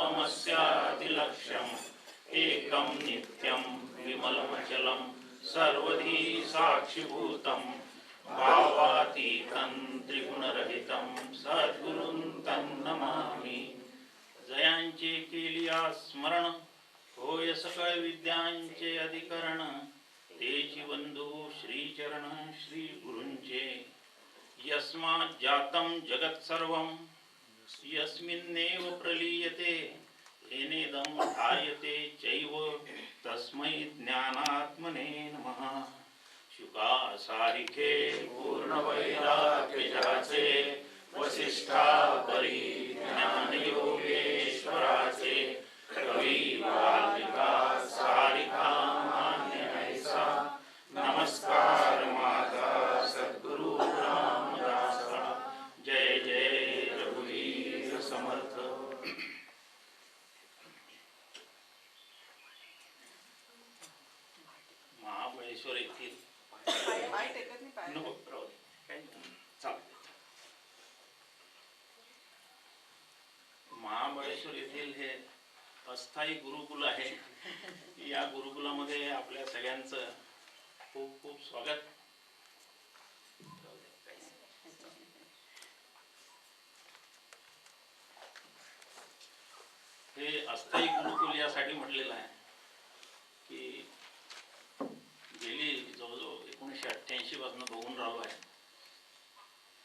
तमस्यातिलक्ष्यम् एकं नित्यं विमलमचलं सर्वधी साक्षिभूतं भावातीतं त्रिगुणरहितं सद्गुरुं तन्नमामि। जयांचे केलिया स्मरण होय सकळ विद्यांचे अधिकरण तेची बंधू श्रीचरण श्री गुरूंचे। यस्मात् जातं जगत् सर्वं यस्मिन्नेव प्रलीयते येनेदं धार्यते चैव तस्मै ज्ञानात्मने नमः। शुका सारिखे पूर्ण वैराग्यजाचे वसिष्ठा परी ज्ञानयोगेश्वराचे कवी वाल्मिका सारिका मान्य ऐसा नमस्कार माता सद्गुरु रामदासा। जय जय रघुवीर समर्थ। महाबळेश्वर येथील महाबळेश्वर येथील हे अस्थायी गुरुकुल आहे। या गुरुकुलामध्ये आपल्या सगळ्यांचं खूप खूप स्वागत। हे अस्थायी गुरुकुल यासाठी म्हटलेलं आहे की गेली जवळजवळ 1988 पासून बघून राहिलो आहे।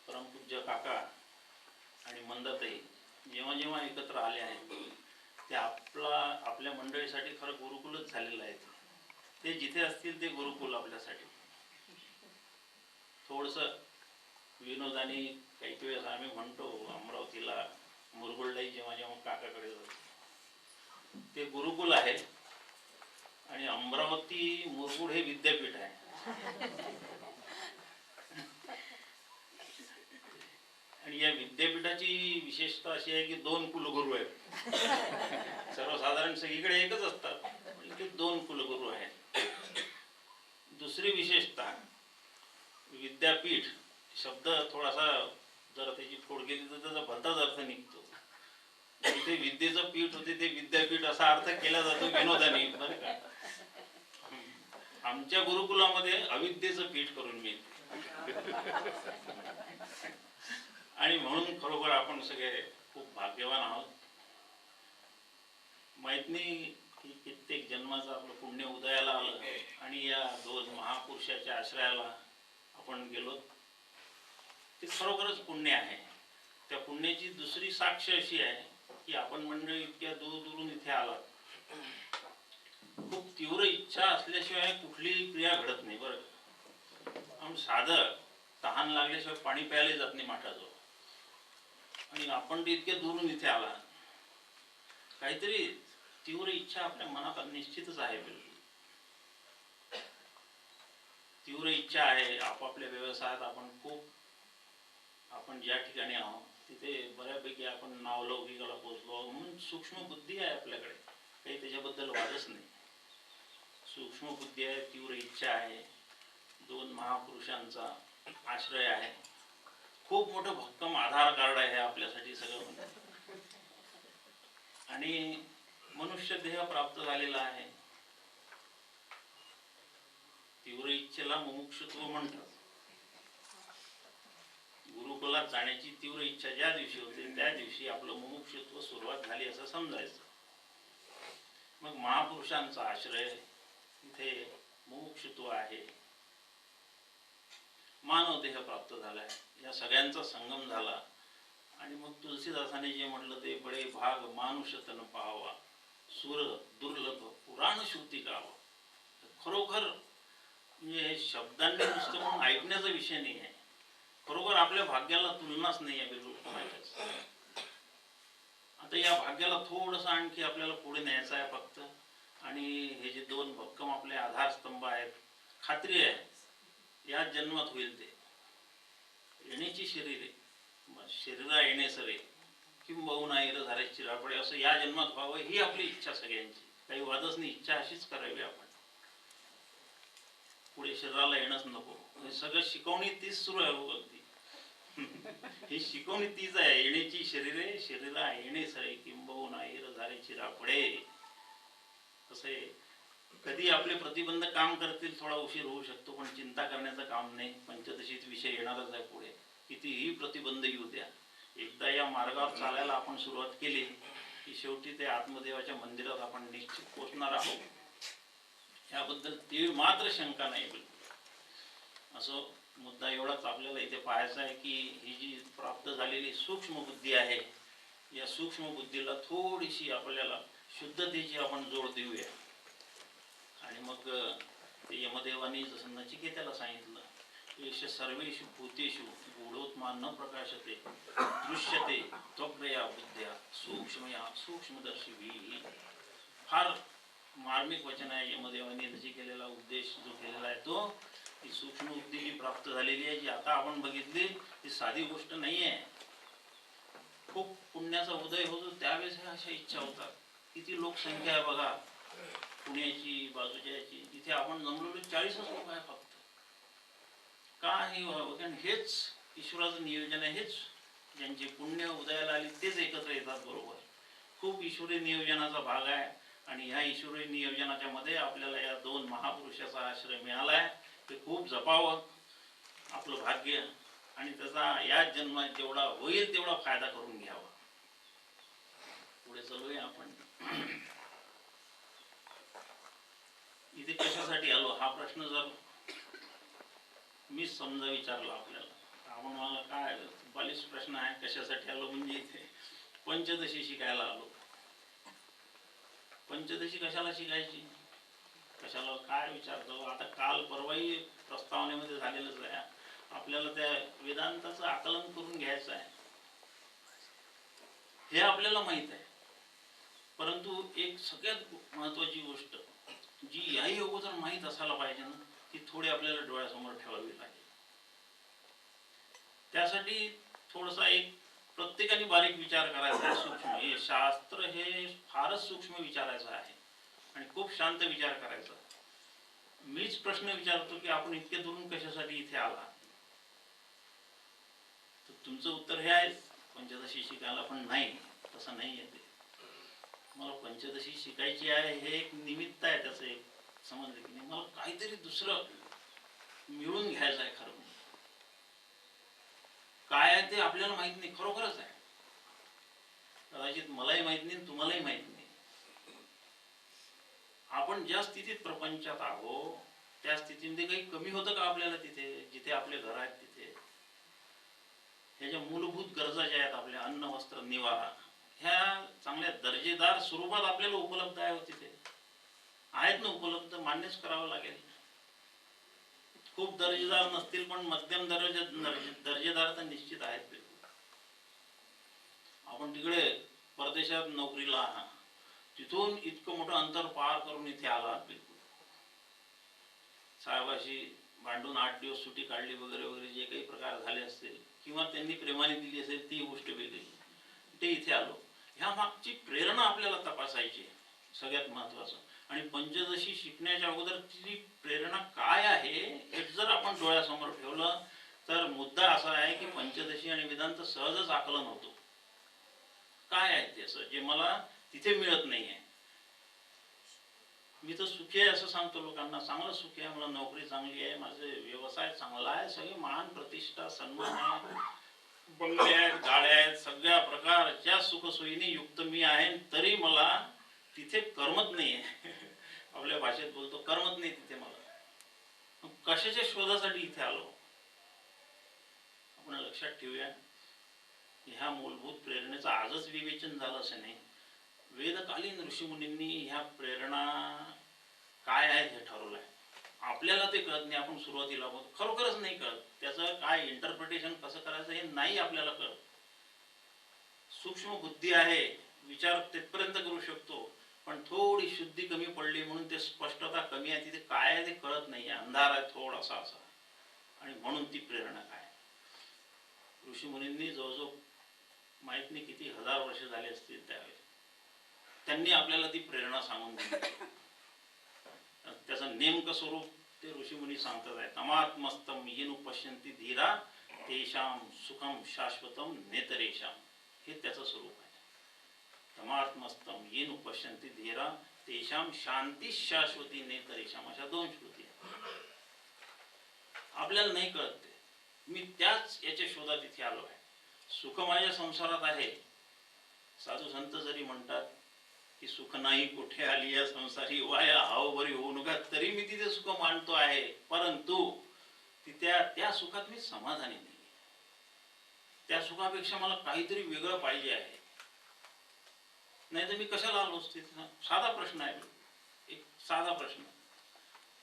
परमपूज्य काका आणि मंदाताई जेव्हा जेव्हा एकत्र आले आहेत ते आपल्या मंडळीसाठी खरं गुरुकुलच झालेलं आहे। ते जिथे असतील ते गुरुकुल आपल्यासाठी। थोडंसं विनोदाने काही वेळेस आम्ही म्हणतो अमरावतीला मुरगुडलाही जेव्हा जेव्हा काकाकडे जातो ते गुरुकुल आहे आणि अमरावती मुरगुड हे विद्यापीठ आहे। आणि या विद्यापीठाची विशेषता अशी आहे की 2 कुलगुरू आहेत। सर्वसाधारण सगळीकडे एकच असतात, इथे 2 कुलगुरू आहेत। दुसरी विशेषता विद्यापीठ शब्द थोडासा जर त्याची फोड गेली तर त्याचा भलताच अर्थ निघतो। इथे विद्येचं पीठ होते ते विद्यापीठ असा अर्थ केला जातो विनोदाने, बरं का। आमच्या गुरुकुलामध्ये अविद्येचं पीठ करून मिळते आणि म्हणून खरोखर आपण सगळे खूप भाग्यवान आहोत। माहित नाही की कित्येक जन्माचं आपलं पुण्य उदयाला आलं आणि या 2 महापुरुषाच्या आश्रयाला आपण गेलो, ते खरोखरच पुण्य आहे। त्या पुण्याची दुसरी साक्ष अशी आहे की आपण मंडळी इतक्या दूर इथे आलात। खूप तीव्र इच्छा असल्याशिवाय कुठलीही क्रिया घडत नाही, बरं। आपण साधं तहान लागल्याशिवाय पाणी प्यायला जात नाही माठाजवळ, आणि आपण इतक्या दूरून इथे आला, काहीतरी तीव्र इच्छा आपल्या मनात निश्चितच आहे। बिलकुल तीव्र इच्छा आहे। आपापल्या व्यवसायात आपण ज्या ठिकाणी आहोत तिथे बऱ्यापैकी आपण नावलौकिकाला पोहोचलो म्हणून सूक्ष्म बुद्धी आहे आपल्याकडे, काही त्याच्याबद्दल वादच नाही। सूक्ष्म बुद्धी आहे, तीव्र इच्छा आहे, 2 महापुरुषांचा आश्रय आहे, खूप मोठं भक्कम आधार कार्ड आहे आपल्यासाठी सगळं। आणि मनुष्य देह प्राप्त झालेला आहे। तीव्र इच्छेला मुमुक्षुत्व म्हणतात। गुरुकुलात जाण्याची तीव्र इच्छा ज्या दिवशी होते त्या दिवशी आपलं मुमुक्षुत्व सुरुवात झाली असं समजायचं। मग महापुरुषांचा आश्रय, इथे मुमुक्षुत्व आहे, मानव देह प्राप्त झालाय, या सगळ्यांचा संगम झाला। आणि मग तुलसीदासाने जे म्हटलं ते बडे भाग मानुष तन पाहावा सुर दुर्लभ पुराण श्रुती गावा। खरोखर म्हणजे शब्दांनी नुसतं म्हणून ऐकण्याचा विषय नाही आहे, खरोखर आपल्या भाग्याला तुलनाच नाही आहे बिलकुल। आता या भाग्याला थोडंसं आणखी आपल्याला पुढे न्यायचं आहे फक्त। आणि हे जे 2 भक्कम आपले आधारस्तंभ आहेत, खात्री आहे या जन्मात होईल ते। येण्याची शरीरे शरीरा येणे सरे किंबहुना ऐर झाले चिरापडे असं या जन्मात व्हावं ही आपली इच्छा सगळ्यांची, काही वादच नाही। इच्छा अशीच करावी आपण, पुढे शरीराला येणंच नको। सगळं शिकवणी तीच सुरू आहे अगदी। ही शिकवणी तीच आहे. येण्याची शरीरे शरीरा येणे सरे किंबहुना ऐर झाले चिरापडे. कसं आहे, कधी आपले प्रतिबंध काम करतील, थोडा उशीर होऊ शकतो, पण चिंता करण्याचं काम नाही. पंचदशीत विषय येणारच आहे पुढे. कितीही प्रतिबंध येऊ द्या, एकदा या मार्गावर चालायला आपण सुरुवात केली की शेवटी ते आत्मदेवाच्या मंदिरात आपण निश्चित पोचणार आहोत. याबद्दल ती मात्र शंका नाही. बिलकुल असं मुद्दा एवढाच आपल्याला इथे पाहायचा आहे की ही जी प्राप्त झालेली सूक्ष्म बुद्धी आहे, या सूक्ष्म बुद्धीला थोडीशी आपल्याला शुद्धतेची आपण जोड देऊया. आणि मग ते यमदेवानी जसं नचिकेताला सांगितलं, येश सर्वेषु भूतेषु गूढोत्मा न प्रकाशते दृश्यते त्वग्रया बुद्ध्या सूक्ष्मया सूक्ष्मदर्शिभिः. फार मार्मिक वचन आहे. यमदेवानी नचिकेताला उपदेश जो केलेला आहे तो, ती सूक्ष्म बुद्धी जी प्राप्त झालेली आहे, जी आता आपण बघितली, ती साधी गोष्ट नाही आहे. खूप पुण्याचा उदय होतो त्यावेळेस ह्या अशा इच्छा होतात. किती लोकसंख्या आहे बघा, पुण्याची, बाजूच्या याची. तिथे आपण जमलेलो 40 लोक आहे फक्त. का हे व्हावं? कारण हेच ईश्वराचं नियोजन आहे. हेच ज्यांचे पुण्य उदयाला आली तेच एकत्र येतात बरोबर. खूप ईश्वरी नियोजनाचा भाग आहे. आणि ह्या ईश्वरी नियोजनाच्या मध्ये आपल्याला या दोन महापुरुषाचा आश्रय मिळाला आहे. ते खूप जपावं आपलं भाग्य, आणि त्याचा या जन्मात जेवढा होईल तेवढा फायदा करून घ्यावा. पुढे चलूया आपण. इथे कशासाठी आलो हा प्रश्न जर मी समजा विचारला आपल्याला, आपण मला काय बालिश प्रश्न आहे, कशासाठी आलो म्हणजे इथे पंचदशी शिकायला आलो. पंचदशी कशाला शिकायची, कशाला, काय विचारतो. आता काल परवाही प्रस्तावनेमध्ये झालेलंच आहे. आपल्याला त्या वेदांताचं आकलन करून घ्यायचं आहे हे आपल्याला माहित आहे. परंतु एक सगळ्यात महत्वाची गोष्ट जी याही अगोदर माहीत असायला पाहिजे ना, ती थोडी आपल्याला डोळ्यासमोर ठेवावी लागेल. त्यासाठी थोडासा एक प्रत्येकाने बारीक विचार करायचा आहे. सूक्ष्म हे शास्त्र हे फारच सूक्ष्म विचारायचं आहे आणि खूप शांत विचार करायचा. मीच प्रश्न विचारतो की आपण इतके दुरून कशासाठी इथे आला, तर तुमचं उत्तर हे आहे पंचदशी शिकायला. पण नाही, तसं नाही आहे. ते मला पंचदशी शिकायची आहे हे एक निमित्त आहे, त्याचं एक समजलं की नाही, मला काहीतरी दुसरं मिळून घ्यायचं आहे. खरं काय आहे ते आपल्याला माहित नाही, खरोखरच आहे. कदाचित मलाही माहित नाही, तुम्हालाही माहित नाही. आपण ज्या स्थितीत प्रपंचात आहोत त्या स्थितीमध्ये काही कमी होतं का आपल्याला? तिथे जिथे आपले घर आहेत तिथे ह्या ज्या मूलभूत गरजा ज्या आहेत आपल्या, अन्न वस्त्र निवारा, ह्या चांगल्या दर्जेदार स्वरूपात आपल्याला उपलब्ध आहे. तिथे आहेत ना उपलब्ध, मान्यच करावं लागेल. खूप दर्जेदार नसतील पण मध्यम दर्जेदार तर निश्चित आहेत. आपण तिकडे परदेशात नोकरीला, तिथून इतकं मोठं अंतर पार करून इथे आला, बिलकुल साहेबाशी भांडून 8 दिवस सुट्टी काढली वगैरे वगैरे, जे काही प्रकार झाले असतील किंवा त्यांनी प्रेमाने दिली असेल ती गोष्ट वेगळी. ते इथे आलो, ह्या मागची प्रेरणा आपल्याला तपासायची सगळ्यात महत्वाचं. आणि पंचदशी शिकण्याच्या अगोदर ती प्रेरणा काय आहे हे जर आपण डोळ्यासमोर ठेवलं तर मुद्दा असा आहे की पंचदशी आणि वेदांत सहजच आकलन होतो. काय आहे ते असं जे मला तिथे मिळत नाही आहे. मी तर सुखी आहे असं सांगतो लोकांना, चांगलं सुखी आहे, मला नोकरी चांगली आहे, माझे व्यवसाय चांगला आहे, सगळी मान प्रतिष्ठा सन्मान आहे, बंगले आहेत, गाड्या आहेत, सगळ्या प्रकारच्या सुखसोयीने युक्त मी आहे, तरी मला तिथे करमत नाही आहे. आपल्या भाषेत बोलतो, करमत नाही तिथे मला. कशाच्या शोधासाठी इथे आलो? आपण लक्षात ठेवूया, ह्या मूलभूत प्रेरणेचं आजच विवेचन झालं असं नाही. वेदकालीन ऋषीमुनींनी ह्या प्रेरणा काय आहेत हे ठरवलं आहे. आपल्याला ते कळत नाही. आपण सुरुवातीला खरोखरच नाही कळत, त्याचं काय इंटरप्रिटेशन कसं करायचं हे नाही आपल्याला कळत. सूक्ष्म बुद्धी आहे, विचार तिथपर्यंत करू शकतो, पण थोडी शुद्धी कमी पडली म्हणून ते स्पष्टता कमी आहे. तिथे काय आहे ते कळत नाही, अंधार आहे थोडासा असा. आणि म्हणून ती प्रेरणा काय. ऋषीमुनींनी जवळजवळ माहित नाही किती हजार वर्ष झाले असतील त्यावेळेस, त्यांनी आपल्याला ती प्रेरणा सांगून दिली. त्याचं नेमकं स्वरूप ते ऋषीमुनी सांगतात आहे. तमात्मस्तम येनु पश्यंती धीरा तेषां सुखम शाश्वतम नेतरेषाम, हे त्याचं स्वरूप आहे. तमात्मस्तम येन पश्यन्ति धीरा तेषां शांती शाश्वती नेतरेषाम, अशा दोन श्रुती आहेत. आपल्याला नाही कळत ते. मी त्याच याच्या शोधात इथे आलो आहे. सुख माझ्या संसारात आहे. साधू संत जरी म्हणतात की सुख नाही कुठे आली या संसारी वाया हाव बरी होऊ नका, तरी मी तिथे सुख मानतो आहे. परंतु त्या सुखात मी समाधानी नाही. त्या सुखापेक्षा मला काहीतरी वेगळं पाहिजे आहे. नाही तर मी कशाला आलो असतो तिथे? साधा प्रश्न आहे, एक साधा प्रश्न.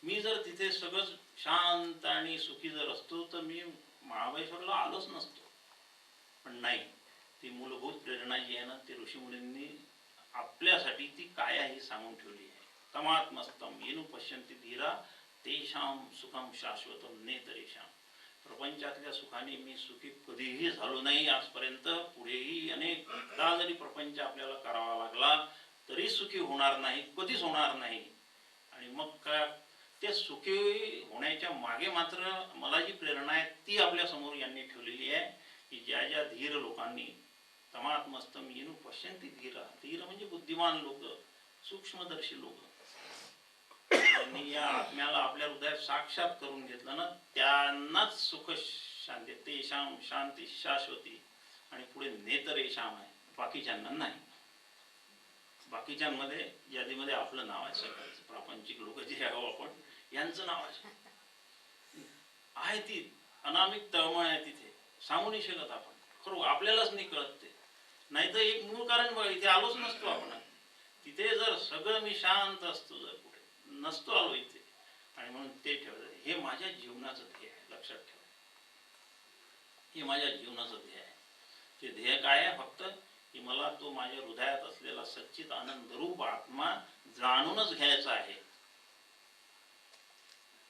मी जर तिथे सगळं शांत आणि सुखी जर असतो तर मी महाबळेश्वरला आलोच नसतो. पण नाही, ती मूलभूत प्रेरणा जी आहे ना, ती ऋषीमुनींनी आपल्यासाठी ती काय आहे सांगून ठेवली आहे. तमात्मस्तम येनु पश्यन्ति धीरा तेषां सुखम शाश्वतम नेतरेषाम. प्रपंचातल्या सुखाने मी सुखी कधीही झालो नाही आजपर्यंत. पुढेही अनेकदा जरी प्रपंच आपल्याला करावा लागला तरी सुखी होणार नाही, कधीच होणार नाही. आणि मग काय, ते सुखी होण्याच्या मागे मात्र मला जी प्रेरणा आहे ती आपल्या समोर यांनी ठेवलेली आहे की ज्या ज्या धीर लोकांनी, तमात्मस्तम येनु पश्यन्ति धीरा, धीर म्हणजे बुद्धिमान लोक, सूक्ष्मदर्शी लोक, त्यांनी या आत्म्याला आपल्या हृदयात साक्षात करून घेतलं ना, त्यांनाच सुख शांती, तेषां शांती शाश्वती. आणि पुढे नेतरेषाम आहे, बाकीच्यांना नाही. बाकीच्यांमध्ये यादीमध्ये आपलं नाव आहे, सगळ्यांचं प्रापंचिक लोक जे आहो आपण, यांचं नाव आहे. ती अनामिक तळमळ आहे तिथे, सांगू नाही शकत आपण. खरं आपल्यालाच नाही कळत ते. नाही तर एक मूळ कारण बघा, इथे आलोच नसतो आपण. तिथे जर सगळं मी शांत असतो, जर कुठे नसतो आलो इथे. आणि म्हणून ते ठेवलं, हे माझ्या जीवनाचं ध्येय आहे, लक्षात ठेवा. हे माझ्या जीवनाचं ध्येय आहे. ते ध्येय काय आहे? फक्त की मला तो माझ्या हृदयात असलेला सच्चित आनंद रूप आत्मा जाणूनच घ्यायचा आहे.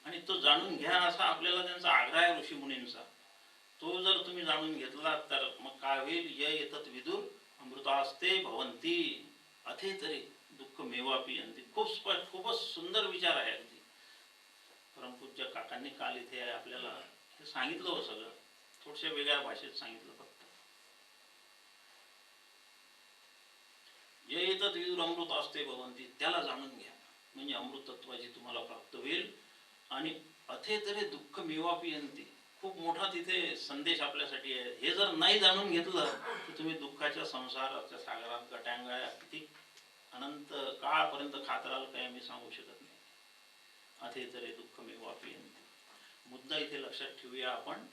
आणि तो जाणून घ्या असा आपल्याला त्यांचा आग्रह आहे ऋषीमुनींचा. तो जर तुम्ही जाणून घेतला तर मग काय होईल? य एतत् विदुर अमृतास्ते भवन्ति अथेतरे दुःख मेवापी अंती. खूपच सुंदर विचार आहे. अगदी परमपूज्य काकांनी काल इथे आपल्याला हे सांगितलं हो सगळं, थोडशा वेगळ्या भाषेत सांगितलं. फक्त य एतत् विदुर अमृतास्ते भवन्ति, त्याला जाणून घ्या म्हणजे अमृतत्वाची तुम्हाला प्राप्त होईल. आणि अथेतरे दुःख मेवापी अंती, खूप मोठा तिथे संदेश आपल्यासाठी आहे. हे जर नाही जाणून घेतलं तर तुम्ही दुःखाच्या संसाराच्या सागरात गटांगळ्या किती अनंत काळापर्यंत खातराल काय मी सांगू शकत नाही. अथेतरे दुःख मेवापी अंती. मुद्दा इथे लक्षात ठेवूया आपण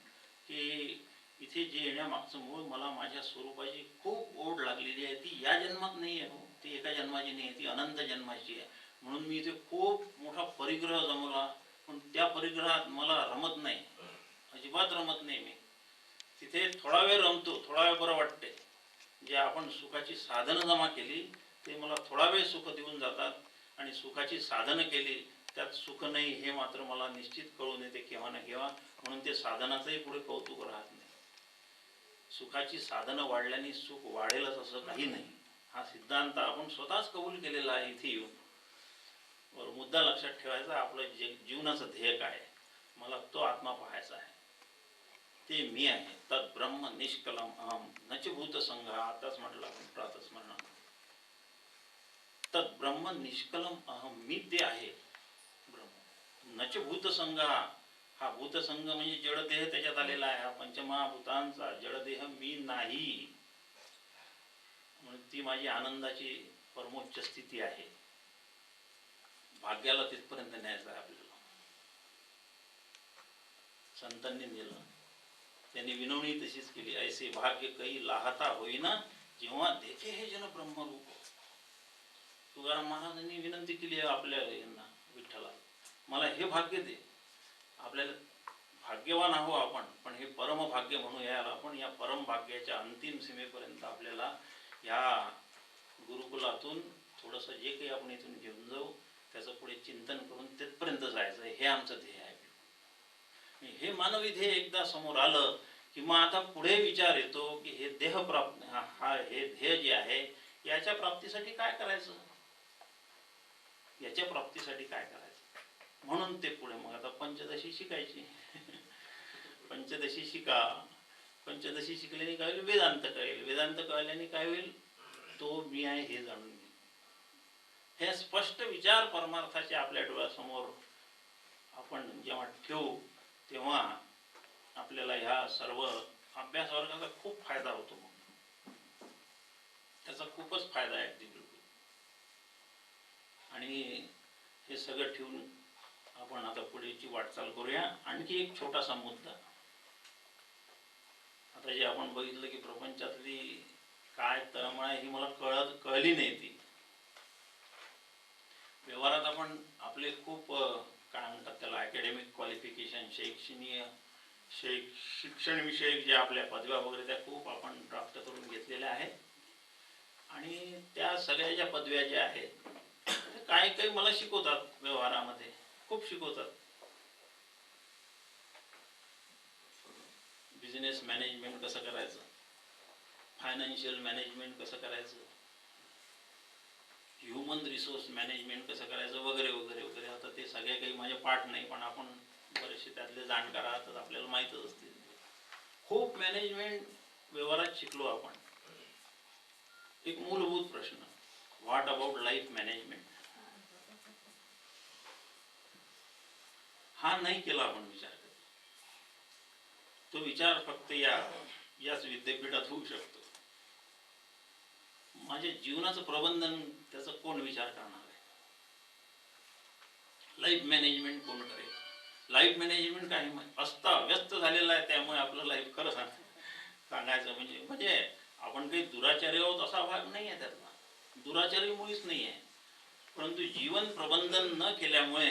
की इथे जे येण्यामागचं मूळ, मला माझ्या स्वरूपाची खूप ओढ लागलेली आहे. ती या जन्मात नाही आहे, ती एका जन्माची नाही आहे, ती अनंत जन्माची आहे. म्हणून मी इथे खूप मोठा परिग्रह जमवला, पण त्या परिग्रहात मला रमत नाही, अजिबात रमत नाही. मी तिथे थोडा वेळ रमतो, थोडा वेळ बरं वाटते. जे आपण सुखाची साधनं जमा केली ते मला थोडा वेळ सुख देऊन जातात. आणि सुखाची साधनं केली त्यात सुख नाही हे मात्र मला निश्चित कळून येते केव्हा ना केव्हा. म्हणून ते साधनाचंही पुढे कौतुक राहत नाही. सुखाची साधनं वाढल्याने सुख वाढेलच असं काही नाही. हा सिद्धांत आपण स्वतःच कबूल केलेला आहे इथे येऊन. बरं, मुद्दा लक्षात ठेवायचा, आपलं जीवनाचं ध्येय काय आहे? मला तो आत्मा पाहायचा आहे, ते मी आहे. तत् ब्रह्म निष्कलम अहम नच भूतसंघ. आताच म्हटलं आपण प्रातस्मरण. तत् ब्रह्म निष्कलम अहम, मी ते आहे ब्रह्म. नच भूतसंघ, हा भूतसंघ म्हणजे जडदेह त्याच्यात आलेला आहे. हा पंचमहाभूतांचा जडदेह मी नाही. म्हणून ती माझी आनंदाची परमोच्च स्थिती आहे. भाग्याला तिथपर्यंत न्यायचं आहे आपल्याला. संतांनी नेलं, त्यांनी विनवणी तशीच केली. ऐसे भाग्य काही लाहता होईना जेव्हा देखे हे जन ब्रह्मरूप. तुकाराम महाराजांनी विनंती केली आहे आपल्या यांना, विठ्ठला मला हे भाग्य दे. आपल्याला भाग्यवान आहो आपण, पण हे परम भाग्य म्हणू याला आपण. या परम भाग्याच्या अंतिम सीमेपर्यंत आपल्याला या गुरुकुलातून थोडंसं जे काही आपण इथून घेऊन जाऊ त्याचं पुढे चिंतन करून तिथपर्यंत जायचं, हे आमचं ध्येय आहे. हे मानवी ध्येय एकदा समोर आलं की मग आता पुढे विचार येतो की हे देह प्राप्त, हे ध्येय जे आहे याच्या प्राप्तीसाठी काय करायचं, याच्या प्राप्तीसाठी काय करायचं. म्हणून ते पुढे मग आता पंचदशी शिकायची. पंचदशी शिका. पंचदशी शिकल्याने काय होईल? वेदांत कळेल. वेदांत कळल्याने काय होईल? तो मी आहे हे जाणून घेईल. हे स्पष्ट विचार परमार्थाचे आपल्या डोळ्यासमोर आपण जेव्हा ठेवू तेव्हा आपल्याला ह्या सर्व अभ्यास वर्गाचा खूप फायदा होतो. मग त्याचा खूपच फायदा आहे अगदी बिलकुल. आणि हे सगळं ठेवून आपण आता पुढेची वाटचाल करूया. आणखी एक छोटासा मुद्दा. आता जे आपण बघितलं की प्रपंचातली काय तळमळ आहे ही मला कळली नाही. ती व्यवहारात आपण आपले खूप काय म्हणतात त्याला अकॅडमिक क्वालिफिकेशन, शिक्षण विषयक जे आपल्या पदव्या वगैरे त्या खूप आपण प्राप्त करून घेतलेल्या आहेत. आणि त्या सगळ्या ज्या पदव्या ज्या आहेत काही काही मला शिकवतात. व्यवहारामध्ये खूप शिकवतात. बिझनेस मॅनेजमेंट कसं करायचं, फायनान्शियल मॅनेजमेंट कसं करायचं, ह्युमन रिसोर्स मॅनेजमेंट कसं करायचं वगैरे वगैरे वगैरे. आता ते सगळे काही माझे पाठ नाही, पण आपण बरेचसे त्यातले जाणकार आहात, आपल्याला माहीतच असतील. खूप मॅनेजमेंट व्यवहारात शिकलो आपण. एक मूलभूत प्रश्न, व्हॉट अबाउट लाईफ मॅनेजमेंट, हा नाही केला आपण विचार. तो विचार फक्त याच विद्यापीठात होऊ शकतो. माझ्या जीवनाचं प्रबंधन त्याचा कोण विचार करणार आहे? लाईफ मॅनेजमेंट कोण करेल? लाईफ मॅनेजमेंट काही असता व्यस्त झालेला आहे, त्यामुळे आपलं लाईफ खरं सांगायचं म्हणजे आपण काही दुराचारी आहोत असा भाग नाही आहे त्यातला. दुराचारी मुळीच नाही आहे. परंतु जीवन प्रबंधन न केल्यामुळे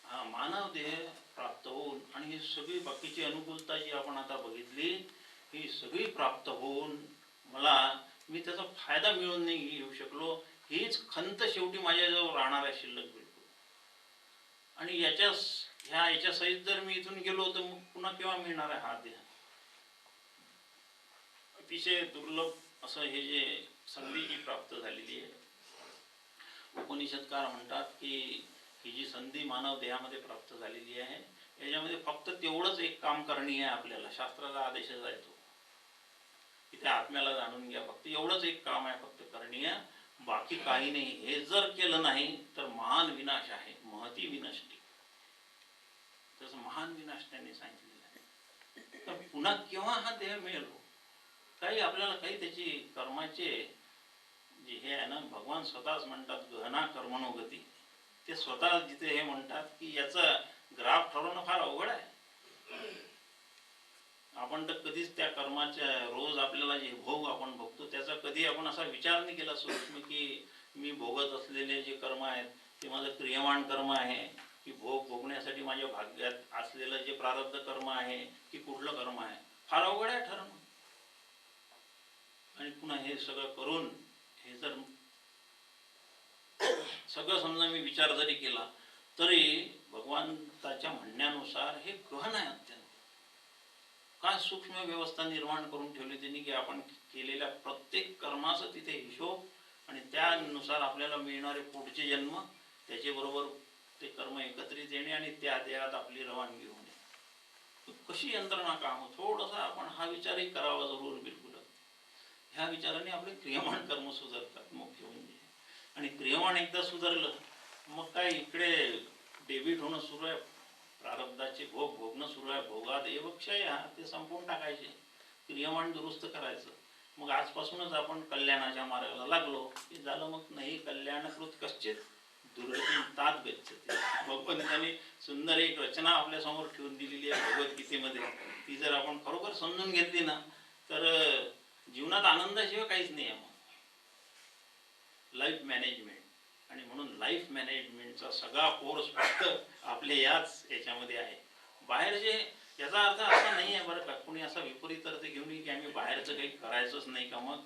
हा मानव देह प्राप्त होऊन आणि ही सगळी बाकीची अनुकूलता जी आपण आता बघितली ही सगळी प्राप्त होऊन मी त्याचा फायदा मिळवून नाही घेऊ शकलो. हीच खंत शेवटी माझ्याजवळ राहणार आहे शिल्लक बिलकुल. आणि याच्या सहित जर मी इथून गेलो तर मग पुन्हा केव्हा मिळणार आहे हा देह? अतिशय दुर्लभ असं हे जे संधी जी प्राप्त झालेली आहे. उपनिषदकार म्हणतात की ही जी संधी मानव देहामध्ये प्राप्त झालेली आहे याच्यामध्ये फक्त तेवढंच एक काम करणीय आहे आपल्याला. शास्त्राचा आदेशच आहे तो की त्या आत्म्याला जाणून घ्या. फक्त एवढंच एक काम आहे फक्त करणीय, बाकी काही नाही. हे जर केलं नाही तर महान विनाश आहे. महती विनष्टी, तसं महान विनाश त्यांनी सांगितलेलं आहे. तर पुन्हा केव्हा हा देह मिळेल? काही आपल्याला काही त्याची कर्माचे जे हे आहे ना, भगवान स्वतःच म्हणतात गहना कर्मणोगती. ते स्वतः जिथे हे म्हणतात की याचा ग्राफ ठरवणं फार अवघड आहे. आपण तर कधीच त्या कर्माच्या रोज आपल्याला जे भोग आपण भोगतो त्याचा कधी आपण असा विचार नाही केला सूक्ष्म की मी भोगत असलेले जे कर्म आहेत ते माझं क्रियमाण कर्म आहे की भोग भोगण्यासाठी माझ्या भाग्यात असलेलं जे प्रारब्ध कर्म आहे की कुठलं कर्म आहे. फार अवघड आहे ठरवणं. आणि पुन्हा हे सगळं करून हे जर सगळं समजा मी विचार जरी केला तरी भगवंताच्या म्हणण्यानुसार हे गहन आहे अत्यंत. काय सूक्ष्म व्यवस्था निर्माण करून ठेवली त्यांनी की आपण केलेल्या प्रत्येक कर्माचं तिथे हिशोब आणि त्यानुसार आपल्याला मिळणारे पुढचे जन्म त्याच्याबरोबर ते कर्म एकत्रित येणे आणि त्या देहात आपली रवानगी होणे. कशी यंत्रणा काम. थोडंसं आपण हा विचारही करावा जरूर बिलकुल. ह्या विचाराने आपले क्रियमाण कर्म सुधारतात मुख्य म्हणजे. आणि क्रियमाण एकदा सुधारलं मग काय इकडे डेबिट होणं सुरू आहे, प्रारब्धाचे भोग भोगणं सुरू आहे. भोगात एव क्षय हा ते संपवून टाकायचे, क्रियमाण दुरुस्त करायचं. मग आजपासूनच आपण कल्याणाच्या मार्गाला लागलो की झालं. मग नाही कल्याणकृत कश्चित दुर्गती तात गच्छति. भगवंतांनी सुंदर एक रचना आपल्या समोर ठेवून दिलेली आहे भगवद्गीतेमध्ये. ती जर आपण खरोखर समजून घेतली ना तर जीवनात आनंदाशिवाय काहीच नाही आहे. मग लाईफ मॅनेजमेंट. आणि म्हणून लाईफ मॅनेजमेंटचा सगळा कोर्स फक्त आपले याच्यामध्ये आहे. बाहेरचे याचा अर्थ असा नाही आहे बरं का, कोणी असा विपरीत अर्थ घेऊन की आम्ही बाहेरचं काही करायचंच नाही का. मग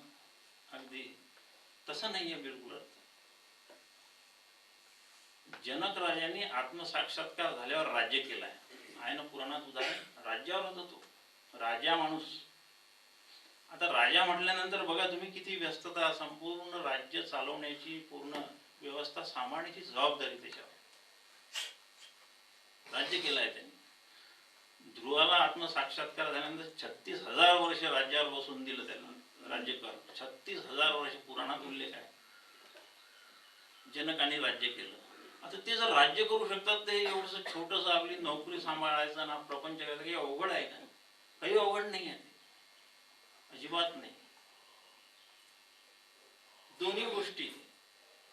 अगदी तसं नाही आहे बिलकुल अर्थ. जनक राजाने आत्मसाक्षात्कार झाल्यावर राज्य केलं आहे ना पुराणात उदाहरण. राज्यावर होता तो राजा माणूस. आता राजा म्हटल्यानंतर बघा तुम्ही किती व्यस्तता. संपूर्ण राज्य चालवण्याची पूर्ण व्यवस्था सांभाळण्याची जबाबदारी त्याच्यावर. राज्य केलं आहे त्यांनी. ध्रुवाला आत्मसाक्षात्कार झाल्यानंतर 36,000 वर्ष राज्यावर बसून दिलं त्याला राज्य कर. 36,000 वर्ष पुराणात उल्लेख आहे. जनकाने राज्य केलं. आता ते जर राज्य करू शकतात ते एवढंसं छोटंसं आपली नोकरी सांभाळायचं ना प्रपंच करायचं काही अवघड आहे का? काही अवघड नाही आहे, अजिबात नाही. दोन्ही गोष्टी.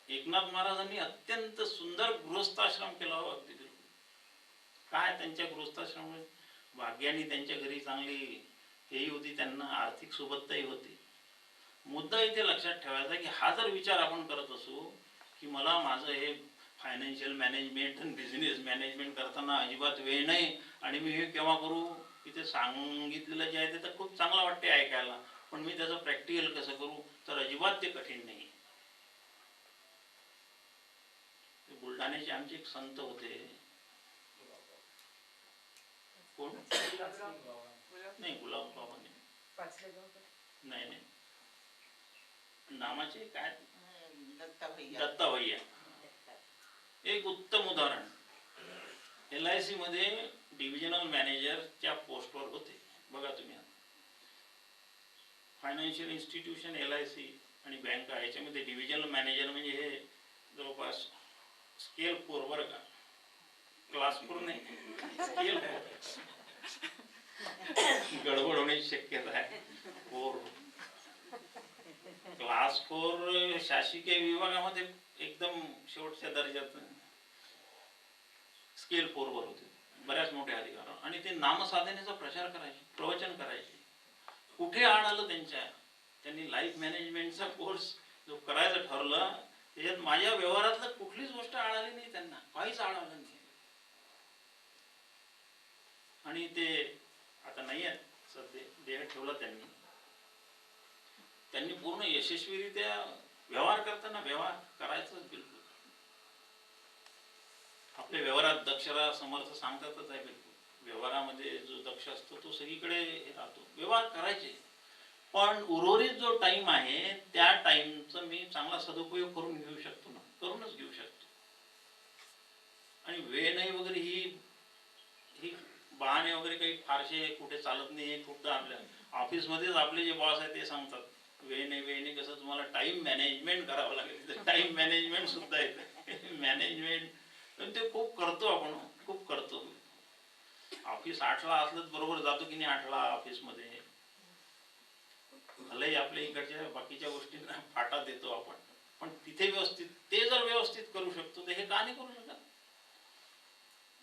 एकनाथ महाराजांनी अत्यंत सुंदर गृहस्थाश्रम केला हो. अगदी काय त्यांच्या गृहस्थाश्रमामुळे भाग्याने त्यांच्या घरी चांगली हेही होती, त्यांना आर्थिक सोबतताही होती. मुद्दा इथे लक्षात ठेवायचा की हा जर विचार आपण करत असू की मला माझं हे फायनान्शियल मॅनेजमेंट आणि बिझनेस मॅनेजमेंट करताना अजिबात वेळ नाही आणि मी हे केव्हा करू, इथे सांगितलेलं जे आहे ते तर खूप चांगलं वाटते ऐकायला, पण मी त्याचं प्रॅक्टिकल कसं करू, तर अजिबात ते कठीण नाही. बुलढाण्याचे आमचे एक संत होते, कोण नाही, गुलाब बाबा नाही नाही, नामाचे काय, दत्ता भैया. एक उत्तम उदाहरण. LIC मध्ये डिव्हिजनल मॅनेजरच्या पोस्टवर होते. बघा तुम्ही, फायनान्शियल इन्स्टिट्यूशन LIC आणि बँका याच्यामध्ये डिव्हिजनल मॅनेजर म्हणजे हे जवळपास स्केल 4 बरं का, क्लास 4 नाही, स्केल 4. गडबड होण्याची शक्यता आहे. 4 क्लास 4 शासकीय विभागामध्ये एकदम शेवटच्या दर्जात स्केल 4 वर होते, बऱ्याच मोठ्या अधिकार. आणि ते नामसाधनेचा प्रचार करायचे, प्रवचन करायचे. कुठे आड आलं त्यांनी लाईफ मॅनेजमेंटचा कोर्स जो करायचं ठरलं त्याच्यात माझ्या व्यवहारातलं कुठलीच गोष्ट आड आली नाही, त्यांना काहीच आड आलं नाही. आणि ते आता नाही आहेत सध्या, देह ठेवला त्यांनी पूर्ण यशस्वीरित्या व्यवहार करताना व्यवहार करायचं बिलकुल. आपल्या व्यवहारात दक्षरा समर्थ सांगतातच आहे, बिलकुल व्यवहारामध्ये जो दक्ष असतो तो सगळीकडे राहतो. व्यवहार करायचे, पण उर्वरित जो टाइम आहे त्या टाइमचा मी चांगला सदुपयोग करून घेऊ शकतो ना, करूनच घेऊ शकतो. आणि वेळ नाही वगैरे ही बहाणे वगैरे काही फारसे कुठे चालत नाही. खूपदा आपल्या ऑफिसमध्येच आपले जे बॉस आहे ते सांगतात वेळ नाही कसं तुम्हाला टाइम मॅनेजमेंट करावं लागेल. टाइम मॅनेजमेंट सुद्धा येतं मॅनेजमेंट, पण ते खूप करतो आपण, खूप करतो. ऑफिस 8ला असलं बरोबर जातो की नाही 8ला ऑफिसमध्ये, भलेही आपल्या इकडच्या बाकीच्या गोष्टींना फाटा देतो आपण, पण तिथे व्यवस्थित ते जर व्यवस्थित करू शकतो तर हे का नाही करू शकत?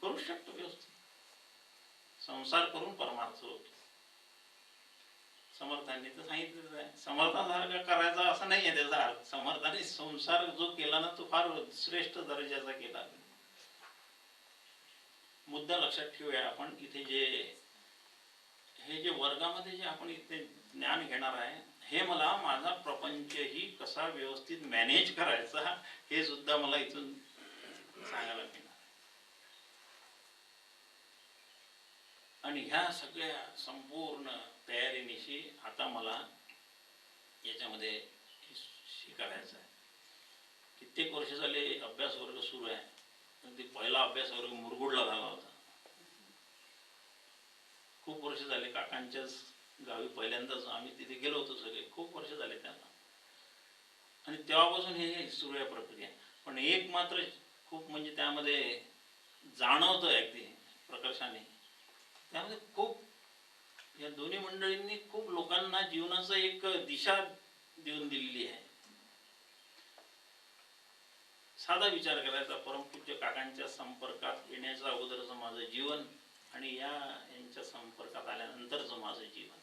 करू शकतो व्यवस्थित. संसार करून परमार्थ होतो. समर्थांनी तर सांगितलेलं आहे, समर्थांसारखा करायचा असं नाही आहे त्याचा अर्थ. समर्थाने संसार जो केला ना तो फार श्रेष्ठ दर्जाचा केला. मुद्दा लक्षात ठेवूया आपण. इथे हे जे वर्गामध्ये जे आपण इथे ज्ञान घेणार आहे, हे मला माझा प्रपंच ही कसा व्यवस्थित मॅनेज करायचा हे सुद्धा मला इथून सांगायला मिळणार. आणि ह्या सगळ्या संपूर्ण तयारीनिशी आता मला याच्यामध्ये शिकायचं आहे. कित्येक वर्ष झाले अभ्यास वर्ग सुरू आहे. अगदी पहिला अभ्यास वर्ग मुरगुडला झाला होता. खूप वर्ष झाले, काकांच्याच गावी पहिल्यांदाच आम्ही तिथे गेलो होतो सगळे, खूप वर्ष झाले त्यांना. आणि तेव्हापासून हे सुरू आहे प्रक्रिया. पण एक मात्र खूप म्हणजे त्यामध्ये जाणवतं अगदी प्रकर्षाने, त्यामध्ये खूप या दोन्ही मंडळींनी खूप लोकांना जीवनाचं एक दिशा देऊन दिलेली आहे. साधा विचार करायचा, परमपूज्य काकांच्या संपर्कात येण्याच्या अगोदरचं माझं जीवन आणि यांच्या संपर्कात आल्यानंतरचं माझं जीवन,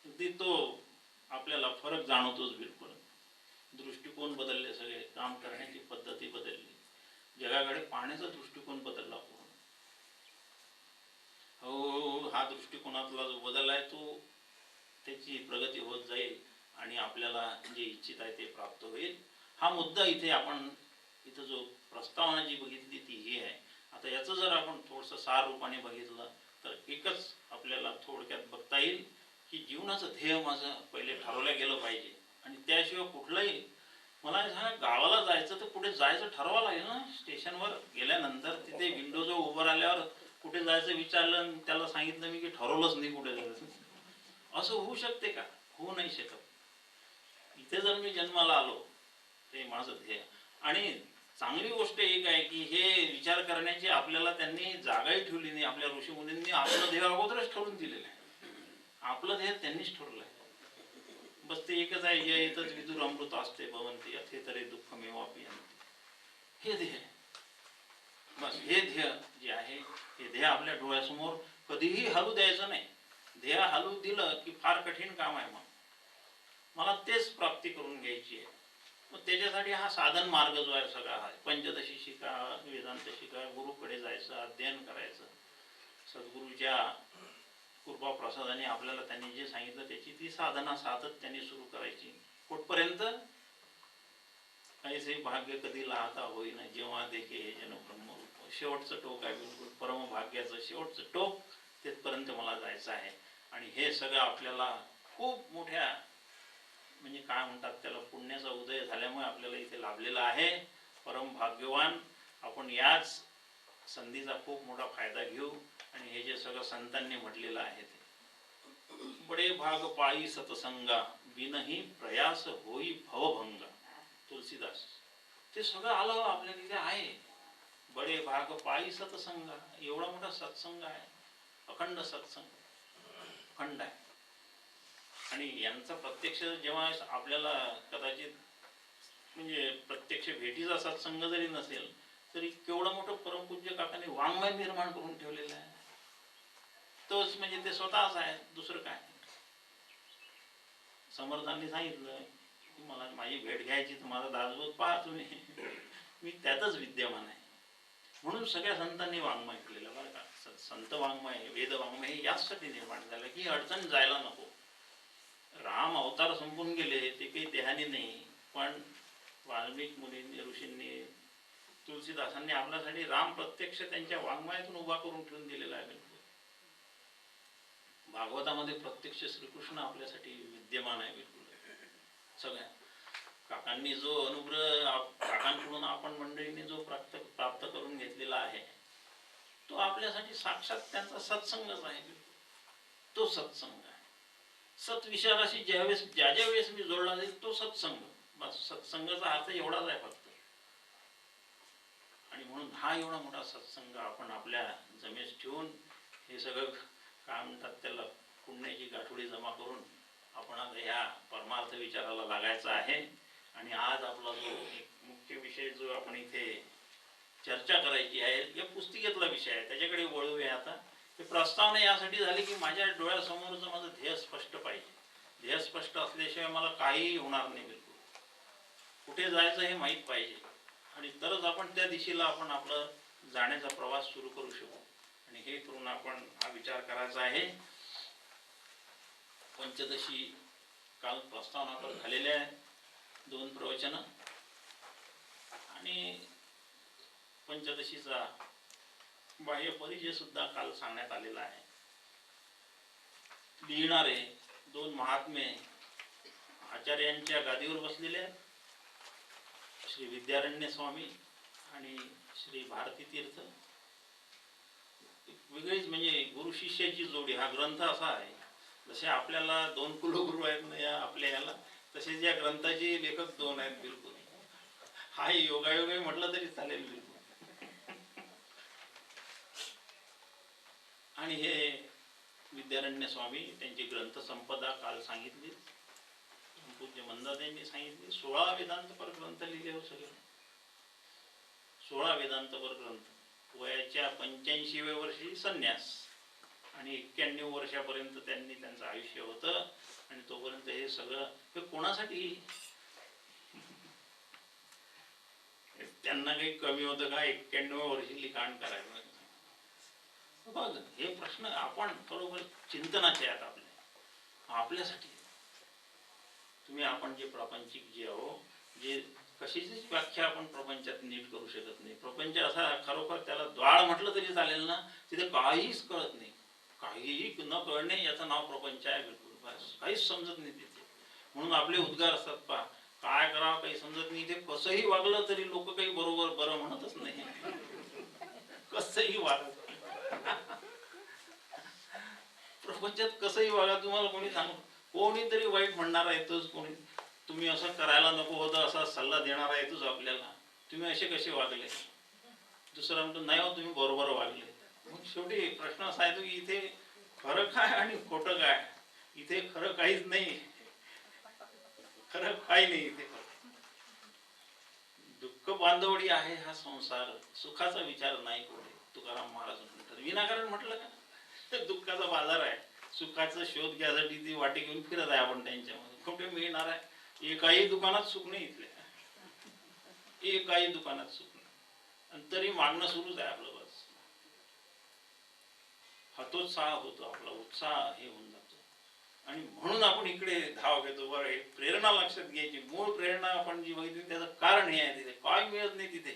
अगदी तो आपल्याला फरक जाणवतोच बिलकुल. दृष्टिकोन बदलले, सगळे काम करण्याची पद्धती बदलली, जगाकडे पाहण्याचा दृष्टिकोन बदलला पूर्ण. हो, हा दृष्टिकोनातला जो बदल आहे तो त्याची प्रगती होत जाईल आणि आपल्याला जे इच्छित आहे ते प्राप्त होईल. हा मुद्दा इथे आपण इथं जो प्रस्तावना जी बघितली ती ही आहे. आता याचं जर आपण थोडंसं सार रूपाने बघितलं तर एकच आपल्याला थोडक्यात बघता येईल की जीवनाचं ध्येय माझं पहिले ठरवलं गेलं पाहिजे. आणि त्याशिवाय कुठलंही, मला सांगा गावाला जायचं तर कुठे जायचं ठरवावं लागेल ना. स्टेशनवर गेल्यानंतर तिथे विंडोजवर उभं राहिल्यावर कुठे जायचं विचारलं आणि त्याला सांगितलं मी की ठरवलंच नाही कुठे जायचं, असं होऊ शकते का? होऊ नाही शकत. इथे जर मी जन्माला आलो ते माझं ध्येय. आणि चांगली गोष्ट एक आहे की हे विचार करण्याची आपल्याला त्यांनी जागाही ठेवली नाही. आपल्या ऋषीमुनींनी आपलं ध्येय अगोदरच ठरवून दिलेलं आहे. आपलं ध्येय त्यांनीच ठरवलं आहे. बस ते एकच आहे, जे येतच विदुर अमृत असते भवंती अथे तरे दुःख मेवापी, हे ध्येय. बस हे ध्येय जे आहे हे ध्येय आपल्या डोळ्यासमोर कधीही हलू द्यायचं नाही. ध्येय हलू दिलं की फार कठीण काम आहे. मग मला तेच प्राप्ती करून घ्यायची आहे. मग त्याच्यासाठी हा साधन मार्ग जो आहे सगळा आहे. पंचदशी शिका, वेदांत शिका, गुरुकडे जायचं, अध्ययन करायचं. सद्गुरूच्या कृपा प्रसादाने आपल्याला त्यांनी जे सांगितलं त्याची ती साधना सातत्याने सुरू करायची. कुठपर्यंत? ऐसे भाग्य कधी लाहता होईना जेव्हा देखे हे जन ब्रह्मरूप. शेवटचं टोक आहे बिलकुल परमभाग्याचं शेवटचं टोक, तिथपर्यंत मला जायचं आहे. आणि हे सगळं आपल्याला खूप मोठ्या म्हणजे काय म्हणतात त्याला पुण्याचा उदय झाल्यामुळे आपल्याला इथे लाभलेला आहे. परम भाग्यवान आपण याच संधीचा खूप मोठा फायदा घेऊ. आणि हे जे सगळं संतांनी म्हटलेलं आहे ते बडे भाग पायी सतसंगा बिनही प्रयास होई भवभंगा, तुलसीदास. ते सगळं आलं आपल्या तिथे आहे. बडे भाग पायी सतसंगा, एवढा मोठा सत्संग आहे, अखंड सत्संग, अखंड आहे. आणि यांचा प्रत्यक्ष जेव्हा आपल्याला कदाचित म्हणजे प्रत्यक्ष भेटीचा सत्संग जरी नसेल तरी केवढं मोठं परमपूज्य काकांनी वाङ्मय निर्माण करून ठेवलेलं आहे. तोच म्हणजे ते स्वतःच आहे, दुसरं काय. समर्थांनी सांगितलं की मला माझी भेट घ्यायची तर माझा दासबोध पहा तुम्ही, मी त्यातच विद्यमान आहे. म्हणून सगळ्या संतांनी वाङ्मय केलेलं बरं का. संत वाङ्मय, वेद वाङ्मय हे याचसाठी निर्माण झालं की अडचण जायला नको. राम अवतार संपून गेले ते काही देहाने नाही, पण वाल्मिक मुनींनी, ऋषींनी, तुलसीदासांनी आपल्यासाठी राम प्रत्यक्ष त्यांच्या वाङ्मयातून उभा करून ठेवून दिलेला आहे. बिलकुल भागवतामध्ये प्रत्यक्ष श्रीकृष्ण आपल्यासाठी विद्यमान आहे. बिलकुल सगळ्या काकांनी जो अनुग्रह काकांकडून आपण मंडळीने जो प्राप्त करून घेतलेला आहे तो आपल्यासाठी साक्षात त्यांचा सत्संगच आहे. तो सत्संग आहे. सत्विचाराशी ज्यावेळेस ज्या वेळेस मी जोडला जाईल तो सत्संग. बस सत्संगाचा अर्थ एवढाच आहे फक्त. आणि म्हणून हा एवढा मोठा सत्संग आपण आपल्या जमेस ठेवून हे सगळं काय म्हणतात त्याला पुण्याची गाठोडी जमा करून आपण आता ह्या परमार्थ विचाराला लागायचं आहे. आणि आज आपला जो एक मुख्य विषय जो आपण इथे चर्चा करायची आहे या पुस्तिकेतला विषय आहे त्याच्याकडे वळूया. आता हे प्रस्तावना यासाठी झाली की माझ्या डोळ्यासमोरचं माझं ध्येय स्पष्ट पाहिजे. ध्येय स्पष्ट असल्याशिवाय मला काहीही होणार नाही. बिलकुल कुठे जायचं हे माहीत पाहिजे आणि तरच आपण त्या दिशेला आपण आपलं जाण्याचा प्रवास सुरू करू शकू. आणि हे करून आपण हा विचार करायचा आहे. पंचदशी काल प्रस्तावना तर झालेल्या आहे, 2 प्रवचन. आणि पंचदशीचा बाह्य परिचय सुद्धा काल सांगण्यात आलेला आहे. लिहिणारे 2 महात्मे आचार्यांच्या गादीवर बसलेले आहेत, श्री विद्यारण्य स्वामी आणि श्री भारती तीर्थ. वेगळीच म्हणजे गुरु शिष्याची जोडी. हा ग्रंथ असा आहे जसे आपल्याला 2 कुलगुरू आहेत ना या आपल्या याला, तसेच या ग्रंथाचे लेखक 2 आहेत. बिलकुल हा योगायोग म्हटलं तरी चालेल. बिलकुल. आणि हे विद्यारण्य स्वामी त्यांची ग्रंथ संपदा काल सांगितली, पूज्य मंदादेंनी सांगितली. 16 वेदांतपर ग्रंथ लिहिले हो सगळे. 16 वेदांतपर ग्रंथ. वयाच्या 85व्या वर्षी संन्यास आणि 91 वर्षापर्यंत त्यांनी त्यांचं आयुष्य होतं. आणि तोपर्यंत हे सगळं हे कोणासाठी? त्यांना काही कमी होतं का 91व्या वर्षी लिखाण करायचं? बघ हे प्रश्न आपण बरोबर चिंतनाचे आहेत आपल्यासाठी. तुम्ही आपण जे प्रापंचिक जे आहो, जे कशाचीच व्याख्या आपण प्रपंचात नीट करू शकत नाही. प्रपंच असा खरोखर त्याला द्वाळ म्हटलं तरी चालेल ना, तिथे काहीच कळत नाही. काहीही न कळणे याचं नाव प्रपंच आहे. बिलकुल काहीच समजत नाही तिथे. म्हणून आपले उद्गार असतात पहा, काय करावं काही समजत नाही. ते कसंही वागलं तरी लोक काही बरोबर बरं म्हणतच नाही. कसंही वागलं बघा, तुम्हाला कोणी सांगू, कोणीतरी वाईट म्हणणारा येतोच, कोणी तुम्ही असं करायला नको होतं असा सल्ला देणारा येतोच आपल्याला, तुम्ही असे कसे वागले. दुसरा म्हणतो नाही हो तुम्ही बरोबर वागले. मग शेवटी प्रश्न असा येतो की इथे खरं काय आणि खोटं काय. इथे खरं काहीच नाही, खरं काही नाही इथे. दुःख बांधवडी आहे हा संसार, सुखाचा विचार नाही कोणी. तुकाराम महाराज म्हणतात. विनाकारण म्हटलं का, दुःखाचा बाजार आहे, सुखाचा शोध घ्यायसाठी ती वाटी घेऊन फिरत आहे आपण त्यांच्यामध्ये. कुठे मिळणार आहे, एकाही दुकानात सुख नाही इथले, एकाही दुकानात सुख नाही, आणि तरी मागणं सुरूच आहे आपलं. बस हतोत्साह होतो आपला, उत्साह हे होऊन जातो, आणि म्हणून आपण इकडे धाव घेतो. बरं, हे प्रेरणा लक्षात घ्यायची. मूळ प्रेरणा आपण जी बघितली त्याचं कारण हे आहे, तिथे काय मिळत नाही, तिथे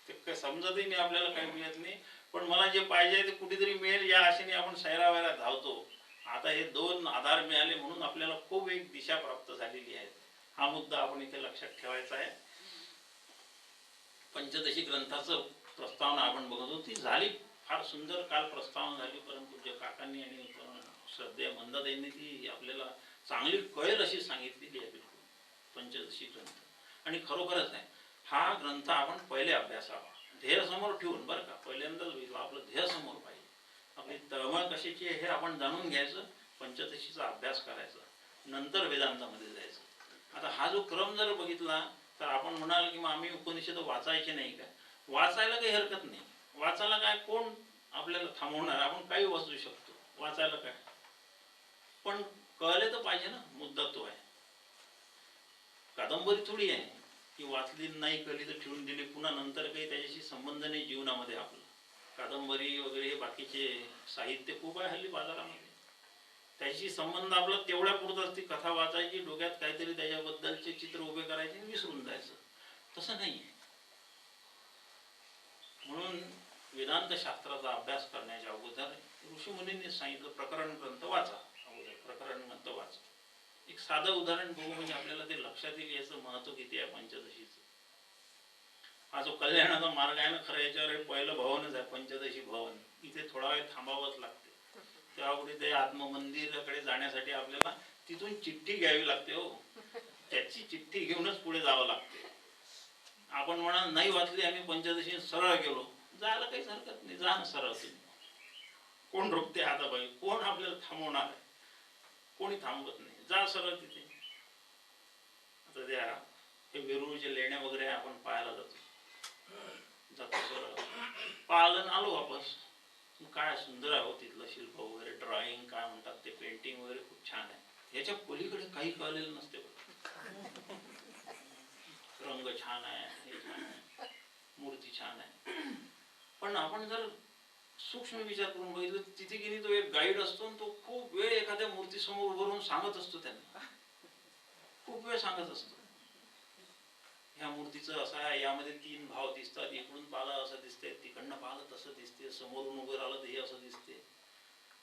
ते काय समजतही नाही आपल्याला, काही मिळत नाही. पण मला जे पाहिजे ते कुठेतरी मिळेल या आशेने आपण सैरावैरा धावतो. आता हे दोन आधार मिळाले म्हणून आपल्याला खूप एक दिशा प्राप्त झालेली आहे. हा मुद्दा आपण इथे लक्षात ठेवायचा आहे. पंचदशी ग्रंथाचं प्रस्तावना आपण बघत होतो, ती झाली फार सुंदर काल प्रस्तावना झाली. परंतु काकांनी आणि श्रद्धेय मंदाताईंनी ती आपल्याला चांगली कळेल अशी सांगितलेली आहे बिलकुल पंचदशी ग्रंथ. आणि खरोखरच आहे, हा ग्रंथ आपण पहिले अभ्यासावा, ध्येय समोर ठेवून. बरं का, पहिल्यांदाच आपलं ध्येय समोर पाहिजे, आपली तळमळ कशाची हे आपण जाणून घ्यायचं, पंचदशीचा अभ्यास करायचा, नंतर वेदांतामध्ये जायचं. आता हा जो क्रम जर बघितला तर आपण म्हणाल की मग आम्ही उपनिषद वाचायचे नाही का. वाचायला काही हरकत नाही, वाचायला काय, कोण आपल्याला थांबवणार, आपण काही वाचू शकतो, वाचायला काय. पण कळले तर पाहिजे ना, मुद्दा तो आहे. कादंबरी थोडी आहे की वाचली नाही, कळली तर ठेवून दिली, पुन्हा नंतर काही त्याच्याशी संबंध नाही जीवनामध्ये आपला. कादंबरी वगैरे हे बाकीचे साहित्य खूप आहे हल्ली बाजारामध्ये, त्याच्याशी संबंध आपला तेवढ्या पुरताच ती कथा वाचायची, डोक्यात काहीतरी त्याच्याबद्दलचे चित्र उभे करायचे आणि विसरून जायचं. तसं नाही आहे. म्हणून वेदांत शास्त्राचा अभ्यास करण्याच्या अगोदर ऋषीमुनींनी सांगितलं प्रकरण ग्रंथ वाचा, अगोदर प्रकरण ग्रंथ वाचा. एक साधं उदाहरण बघू म्हणजे आपल्याला ते लक्षात येईल याचं महत्व किती आहे पंचदशीचं. हा जो कल्याणाचा मार्ग आहे ना, खरं याच्यावर पहिलं भवनच आहे, पंचदशी भवन. इथे थोडा वेळ थांबावंच लागते. तेव्हा कुठे ते आत्ममंदिराकडे जाण्यासाठी आपल्याला तिथून चिठ्ठी घ्यावी लागते हो, त्याची चिठ्ठी घेऊनच पुढे जावं लागते. आपण म्हणा नाही वाचली आम्ही पंचदशी, सरळ गेलो, जायला काहीच हरकत नाही, जा ना सरळ. कोण रोखते आता बाई, कोण आपल्याला थांबवणार आहे, कोणी थांबवत नाही, जा सरळ तिथे. आता त्या हे वेरूळचे लेण्या वगैरे आपण पाहायला जातो सरळ, पाहिलं आलो वापस. काय सुंदर आहे हो तिथलं शिल्प वगैरे, ड्रॉइंग काय म्हणतात ते, पेंटिंग वगैरे खूप छान आहे. याच्या पलीकडे काही कळलेलं नसते बघ. रंग छान आहे, हे छान आहे, मूर्ती छान आहे, पण आपण जर सूक्ष्म विचार करून बघितलं तिथे की नाही, तो एक गाईड असतो आणि तो खूप वेळ एखाद्या मूर्ती समोर उभं राहून सांगत असतो, त्यांना खूप वेळ सांगत असतो, ह्या मूर्तीचं असं आहे, यामध्ये 3 भाव दिसतात, इकडून पाहिलं असं दिसते, तिकडनं पाहिलं तसं दिसते, समोरून उभं राहिलं तर हे असं दिसते.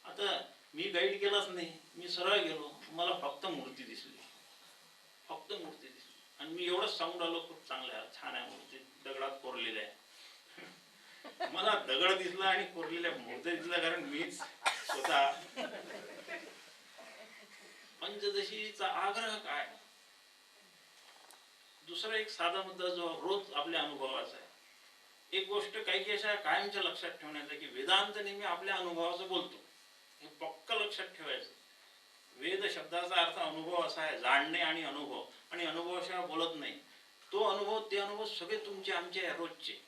आता मी गाईड केलाच नाही, मी सरळ गेलो, मला फक्त मूर्ती दिसली, फक्त मूर्ती दिसली, आणि मी एवढंच सांगून आलो खूप चांगलं आहे, छान आहे मूर्ती, दगडात कोरलेल्या आहे. मला दगड दिसला आणि कोरलेल्या मूर्त्या दिसल्या, कारण मीच स्वतः. पंचदशीचा आग्रह काय. दुसरा एक साधा मुद्दा जो रोज आपल्या अनुभवाचा आहे. एक गोष्ट काही की अशा कायमच्या लक्षात ठेवण्याचा की वेदांत नेहमी आपल्या अनुभवाचं बोलतो, हे पक्क लक्षात ठेवायचं. वेद शब्दाचा अर्थ अनुभव असा आहे, जाणणे आणि अनुभव, आणि अनुभवाशिवाय बोलत नाही. तो अनुभव, ते अनुभव सगळे तुमचे आमचे रोजचे,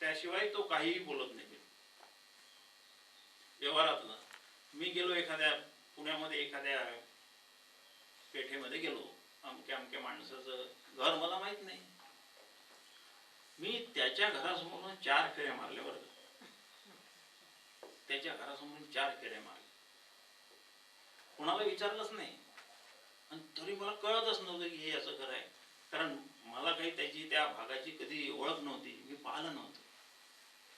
त्याशिवाय तो काहीही बोलत नाही. व्यवहारातलं मी गेलो एखाद्या पुण्यामध्ये एखाद्या पेठेमध्ये गेलो, अमक्या अमक्या माणसाचं घर मला माहित नाही, मी त्याच्या घरासमोरून 4 फेऱ्या मारल्या. बरं, त्याच्या घरासमोरून 4 फेऱ्या मारल्या, कोणाला विचारलंच नाही, आणि तरी मला कळतच नव्हतं की हे असं घर आहे, कारण मला काही त्याची त्या भागाची कधी ओळख नव्हती, मी पाहिलं नव्हतं.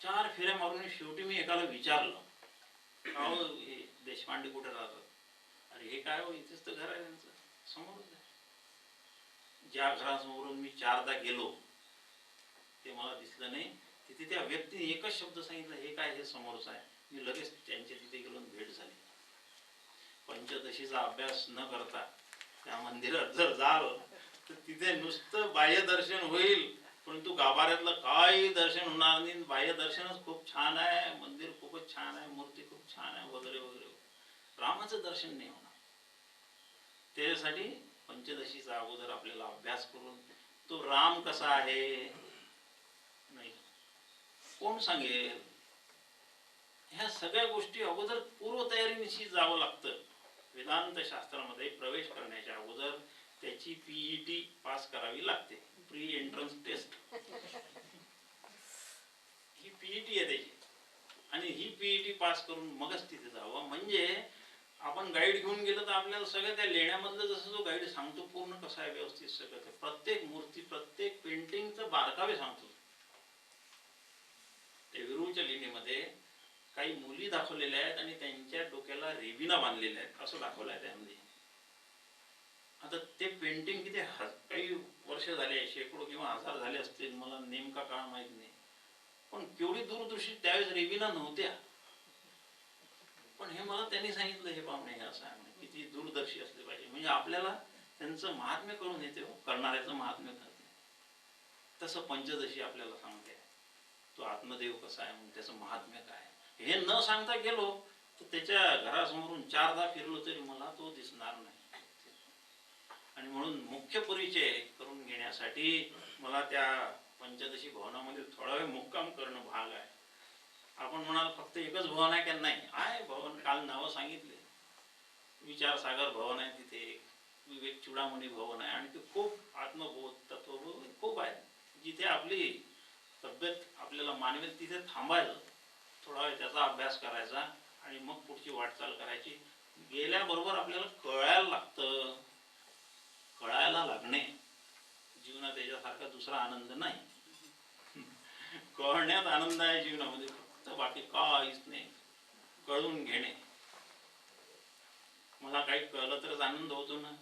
4 फेऱ्या मारून शेवटी मी एकाला विचारलं, अहो हे देशपांडे कुठे राहतात. अरे हे काय हो, इथेच तर घर आहे त्यांचं, समोरच आहे. ज्या घरासमोरून मी 4दा गेलो ते मला दिसलं नाही. तिथे त्या व्यक्तीने एकच शब्द सांगितला, हे काय, हे समोरच आहे. मी लगेच त्यांच्या तिथे गेलो, भेट झाली. पंचदशीचा अभ्यास न करता त्या मंदिरात जर झालं तर तिथे नुसतं बाह्य दर्शन होईल, परंतु गाभाऱ्यातलं काही दर्शन होणार नाही. बाह्य दर्शनच खूप छान आहे, मंदिर खूपच छान आहे, मूर्ती खूप छान आहे वगैरे वगैरे, रामाचं दर्शन नाही होणार. त्यासाठी पंचदशीचा अगोदर आपल्याला अभ्यास करून तो राम कसा आहे नाही कोण सांगेल. ह्या सगळ्या गोष्टी अगोदर पूर्वतयारीनिशी जावं लागतं. वेदांत शास्त्रामध्ये प्रवेश करण्याच्या अगोदर त्याची पीईटी पास करावी लागते, प्री एंट्रन्स टेस्ट. ही पीईटी आहे त्याची, आणि ही पीईटी पास करून मगच तिथे जावं. म्हणजे आपण गाईड घेऊन गेलं तर आपल्याला सगळं त्या लेण्यामधलं जसं जो गाईड सांगतो पूर्ण कसं आहे व्यवस्थित सगळं, ते प्रत्येक मूर्ती प्रत्येक पेंटिंगचं बारकावे सांगतो. त्या विरूच्या लेणीमध्ये काही मुली दाखवलेल्या आहेत आणि त्यांच्या डोक्याला रेबिना बांधलेल्या आहेत असं दाखवलं आहे त्यामध्ये. आता ते पेंटिंग किती काही वर्ष झाले, शेकडो किंवा हजार झाले असतील, मला नेमका काळ माहित नाही, पण केवढी दूरदृष्टी. त्यावेळेस रेबिना नव्हत्या, पण हे मला त्यांनी सांगितलं, हे पाहुणे हे असं आहे, किती दूरदर्शी असले पाहिजे. म्हणजे आपल्याला त्यांचं महात्म्य करून येते, करणाऱ्याचं महात्म्य करते. तसं पंचदशी आपल्याला सांगते तो आत्मदेव कसा आहे, म्हणून त्याचं महात्म्य काय. हे न सांगता गेलो तर त्याच्या घरासमोरून 4दा फिरलो तरी मला तो दिसणार नाही. आणि म्हणून मुख्य परिचय करून घेण्यासाठी मला त्या पंचदशी भवनामध्ये थोडा वेळ मुक्काम करणं भाग आहे. आपण म्हणाल फक्त एकच भवन आहे का, नाही आहे भवन. काल नावं सांगितले, विचारसागर भवन आहे तिथे, विवेक चुडामणी भवन आहे, आणि ते खूप आत्मबोध तत्वबोध खूप आहे. जिथे आपली तब्येत आपल्याला मानवेल तिथे थांबायचं, थोडा वेळ त्याचा अभ्यास करायचा आणि मग पुढची वाटचाल करायची. गेल्याबरोबर आपल्याला कळायला लागतं. कळायला लागणे जीवनात त्याच्यासारखा दुसरा आनंद नाही. कळण्यात आनंद आहे जीवनामध्ये, फक्त बाकी काहीच नाही. कळून घेणे. मला काही कळलं तरच आनंद होतो ना.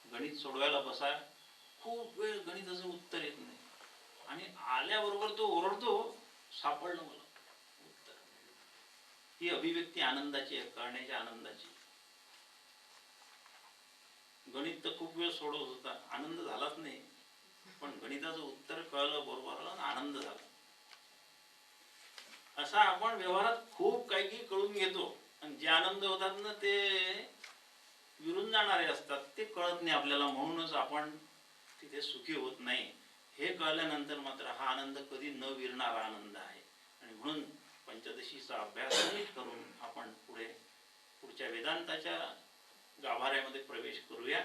गणित सोडवायला बसा, खूप वेळ गणिताचं उत्तर येत नाही, आणि आल्याबरोबर तो ओरडतो, सापडलं मला उत्तर. ही अभिव्यक्ती आनंदाची आहे, कळण्याच्या आनंदाची. गणित तर खूप वेळ सोडवत होता, आनंद झालाच नाही, पण गणिताचं उत्तर कळलं बरोबर, आनंद झाला. असा आपण व्यवहारात खूप काही काही कळून घेतो, आणि जे आनंद होतात ना ते विरून जाणारे असतात, ते कळत नाही आपल्याला. म्हणूनच आपण तिथे सुखी होत नाही. हे कळल्यानंतर मात्र हा आनंद कधी न विरणारा आनंद आहे. आणि म्हणून पंचदशीचा अभ्यास करून आपण पुढच्या वेदांताच्या गाभाऱ्यामध्ये प्रवेश करूया,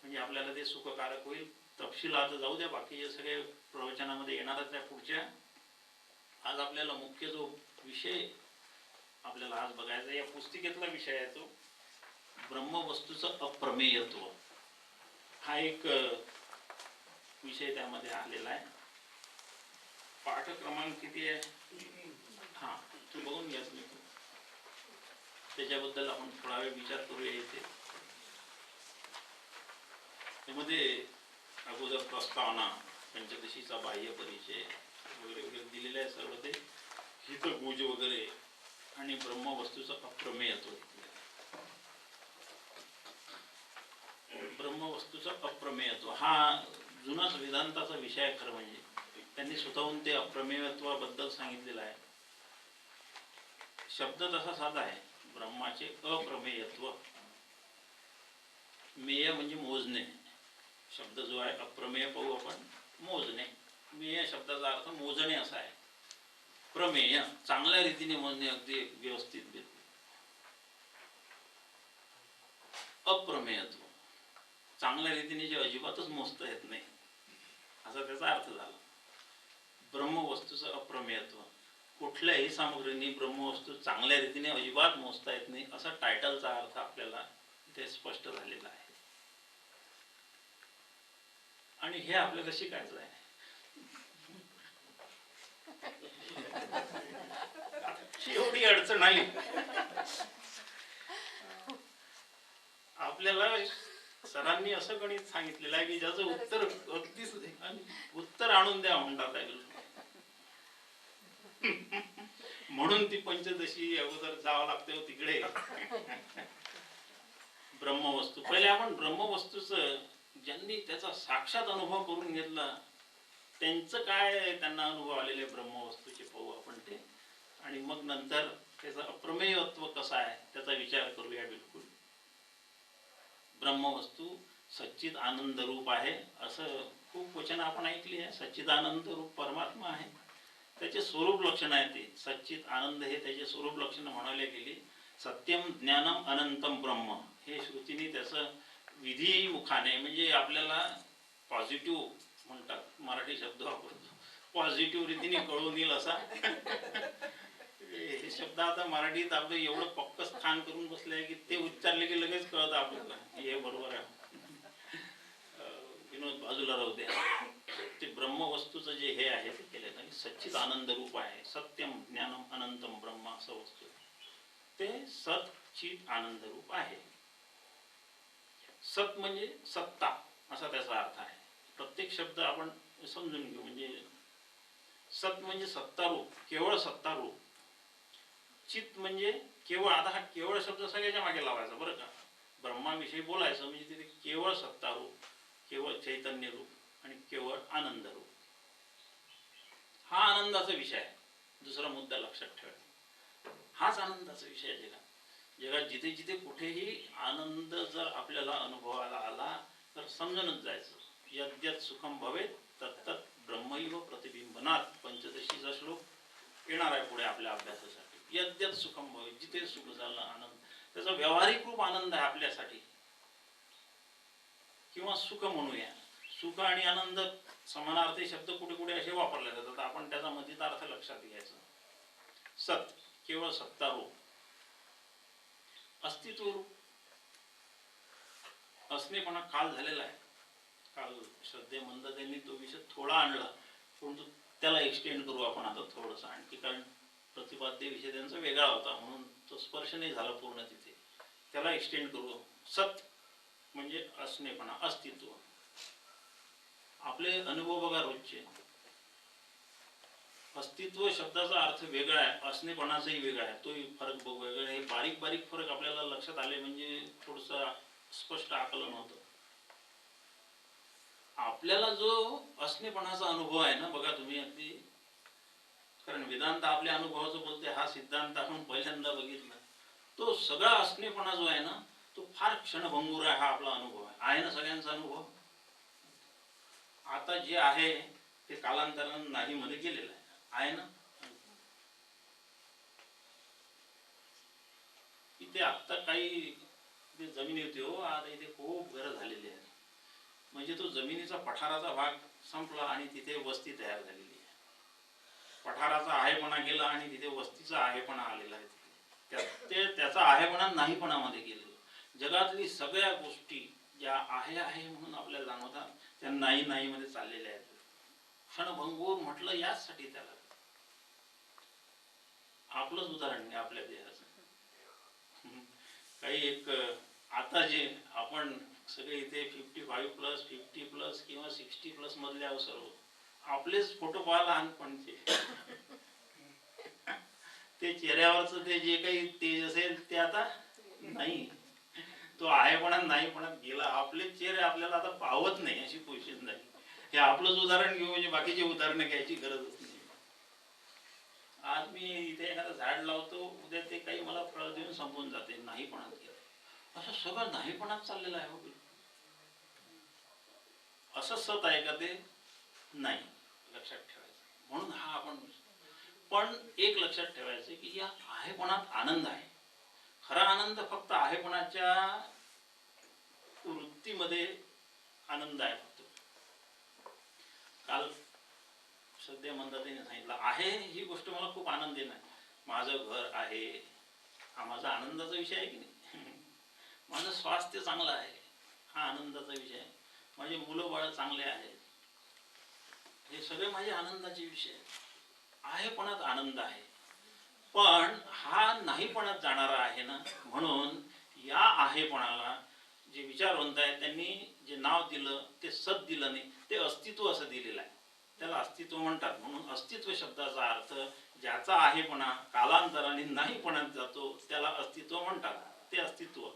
म्हणजे आपल्याला ते सुखकारक होईल. तपशिलात जाऊ द्या, बाकीचे सगळे प्रवचनामध्ये येणारच आहे पुढच्या. आज आपल्याला मुख्य जो विषय आपल्याला आज बघायचा, या पुस्तिकेतला विषय आहे तो ब्रह्मवस्तूचं अप्रमेयत्व. हा एक विषय त्यामध्ये आलेला आहे. पाठ क्रमांक किती आहे, हा तू बघून घ्या तुम्ही, त्याच्याबद्दल आपण थोडा वेळ विचार करूया. इथे त्यामध्ये अगोदर प्रस्तावना, पंचदशीचा बाह्य परिचय वगैरे वगैरे दिलेलं आहे सर्व, ते हितगुज वगैरे, आणि ब्रह्मवस्तूचं अप्रमेयत्व. ब्रह्मवस्तूचं अप्रमेयत्व हा जुनाच वेदांताचा विषय आहे. खरं म्हणजे त्यांनी स्वतःहून ते अप्रमेयत्वाबद्दल सांगितलेलं आहे. शब्द तसा साधा आहे, ब्रह्माचे अप्रमेयत्व. मेय म्हणजे मोजणे, शब्द जो आहे अप्रमेय पाहू आपण, मोजणे. मेय शब्दाचा अर्थ मोजणे असा आहे. प्रमेय चांगल्या रीतीने मोजणे, अगदी व्यवस्थित. अप्रमेयत्व चांगल्या रीतीने जे अजिबातच मोजता येत नाही, असा त्याचा अर्थ झाला. ब्रह्मवस्तूचं अप्रमेयत्व, कुठल्याही सामग्रीने ब्रह्मवस्तू चांगल्या रीतीने अजिबात मोजता येत नाही, असा टायटलचा अर्थ आपल्याला इथे स्पष्ट झालेला आहे. आणि हे आपल्याला शिकायचं आहे. एवढी अडचण आली आपल्याला. सरांनी असं गणित सांगितलेलं आहे की ज्याचं उत्तर अगदीच उत्तर आणून द्या म्हणतात आहे. म्हणून ती पंचदशी अगोदर जावं लागते तिकडे. ब्रह्मवस्तू. पहिले आपण ब्रह्मवस्तूचं ज्यांनी त्याचा साक्षात अनुभव करून घेतला त्यांचं काय त्यांना अनुभव आलेले ब्रह्मवस्तूचे पाहू आपण ते, आणि मग नंतर त्याचं अप्रमेयत्व कसं आहे त्याचा विचार करूया. बिलकुल ब्रह्मवस्तू सच्चित आनंद रूप आहे असं खूप वचन आपण ऐकली आहे. सच्चिदानंद रूप परमात्मा आहे, त्याचे स्वरूप लक्षण आहे ते. सच्चित आनंद हे त्याचे स्वरूप लक्षण म्हणायला गेली. सत्यम ज्ञानम अनंतम ब्रह्म हे श्रुतीने त्याचं विधी मुखाने, म्हणजे आपल्याला पॉझिटिव्ह म्हणतात, मराठी शब्द वापरतो, पॉझिटिव्ह रीतीने कळून येईल असा हे शब्द आता मराठीत आपलं एवढं पक्क स्थान करून बसले की ते उच्चारले की लगेच कळतं आपल्याला हे बरोबर आहे. विनोद बाजूला राहू द्या. ते ब्रह्मवस्तूचं जे हे आहे ते केलं आणि सच्चित आनंद रूप आहे. सत्यम ज्ञानम अनंतम ब्रह्म असं वस्तू ते सच्चित आनंद रूप आहे. सत म्हणजे सत्ता असा त्याचा अर्थ आहे. प्रत्येक शब्द आपण समजून घेऊ. म्हणजे सत म्हणजे सत्तारूप, केवळ सत्तारूप. चित म्हणजे केवळ. आता हा केवळ शब्द सगळ्याच्या मागे लावायचा बरं का. ब्रह्माविषयी बोलायचं म्हणजे तिथे केवळ सत्तारूप, केवळ चैतन्य रूप आणि केवळ आनंद रूप. हा आनंदाचा विषय आहे. दुसरा मुद्दा लक्षात ठेवा, हाच आनंदाचा विषय आहे जगात. जगात जिथे जिथे कुठेही आनंद जर आपल्याला अनुभवाला आला तर समजूनच जायचं. यद्यत सुखम भवेत तत्तत् ब्रह्मैव प्रतिबिंबनात, पंचदशीचा श्लोक येणार आहे पुढे आपल्या अभ्यासासाठी. यद्यत सुखम भवेत, जिथे सुख झालं आनंद, त्याचा व्यावहारिक रूप आनंद आहे आपल्यासाठी, किंवा सुख म्हणूया. सुख आणि आनंद समानार्थी शब्द कुठे कुठे असे वापरले जातात. आपण त्याचा मधीत अर्थ लक्षात घ्यायचा. सत केवळ सत्तारूप, अस्तित्व रूप. असणेपणा काल झालेला आहे. काल श्रद्धे मंदतेंनी तो विषय थोडा आणला, परंतु त्याला एक्सटेंड करू आपण आता थोडंसं आणखी, कारण प्रतिपाद्य विषय त्यांचा वेगळा होता म्हणून तो स्पर्श नाही झाला पूर्ण तिथे. त्याला एक्सटेंड करू. सत म्हणजे असणेपणा, अस्तित्व. आपले अनुभव बघा रोजचे. अस्तित्व शब्दाचा अर्थ वेगळा आहे, असणेपणाचाही वेगळा आहे. तोही फरक बघू. वेगळा हे बारीक बारीक फरक आपल्याला लक्षात आले म्हणजे थोडंसं स्पष्ट आकलन होतं. आपल्याला जो असणेपणाचा अनुभव आहे ना, बघा तुम्ही अगदी, कारण वेदांत आपल्या अनुभवाचं बोलते, हा सिद्धांत आपण पहिल्यांदा बघितला. तो सगळा असणेपणा जो आहे ना तो फार क्षणभंगूर आहे. हा आपला अनुभव आहे ना सगळ्यांचा अनुभव. आता जे आहे ते कालांतरानं नाही मध्ये गेलेलं आहे ना. इथे आत्ता काही जमिनी होती हो, आता इथे खूप घरं झालेली आहेत. म्हणजे तो जमिनीचा पठाराचा भाग संपला आणि तिथे वस्ती तयार झालेली आहे. पठाराचा आहेपणा गेला आणि तिथे वस्तीचा आहेपणा आलेला आहे. त्याचा आहेपणा नाहीपणामध्ये गेले. जगातली सगळ्या गोष्टी ज्या आहे म्हणून आपल्याला जाणवतात त्या नाही नाही मध्ये चाललेल्या आहेत. क्षणभंगूर म्हटलं याचसाठी त्याला. आपलंच उदाहरण नाही आपल्या देहाचं. काही एक आता जे आपण सगळे इथे 55+, 50+ किंवा 60+ मधले आहोत सर्व. आपलेच फोटो पाहा लहानपणचे. ते चेहऱ्यावरच ते जे काही तेज असेल ते आता नाही. तो आहेपणा नाहीपणात गेला. आपले चेहरे आपल्याला आता पावत नाही अशी पोझिशन झाली. हे आपलंच उदाहरण घेऊ म्हणजे बाकीचे उदाहरणं घ्यायची गरजच नाही. आज मी इथे एखादं झाड लावतो, उद्या ते काही मला फळ देऊन संपून जाते. नाहीपणात गेलं. असं सगळं नाहीपणात चाललेलं आहे. हो, असं सत आहे का ते? नाही. लक्षात ठेवायचं. म्हणून हा आपण, पण एक लक्षात ठेवायचं की या आहेपणात आनंद आहे. खरा आनंद फक्त आहेपणाच्या वृत्तीमध्ये आनंद आहे. फक्त काल सध्या मंदातीने सांगितलं आहे ही गोष्ट मला खूप आनंद देणार. माझं घर आहे, हा माझा आनंदाचा विषय आहे की नाही. माझं स्वास्थ्य चांगलं आहे, हा आनंदाचा विषय आहे. माझे मुलं बाळ चांगले आहेत, हे सगळे माझे आनंदाचे विषय आहेत. आहेपणात आनंद आहे. पण हा नाहीपणात जाणारा आहे ना, म्हणून या आहेपणाला जे विचारवंत आहेत त्यांनी जे नाव दिलं ते सत दिलं नाही, ते अस्तित्व असं दिलेलं आहे. त्याला अस्तित्व म्हणतात. म्हणून अस्तित्व शब्दाचा अर्थ ज्याचा आहेपणा कालांतराने नाहीपणात जातो त्याला अस्तित्व म्हणतात. ते अस्तित्व.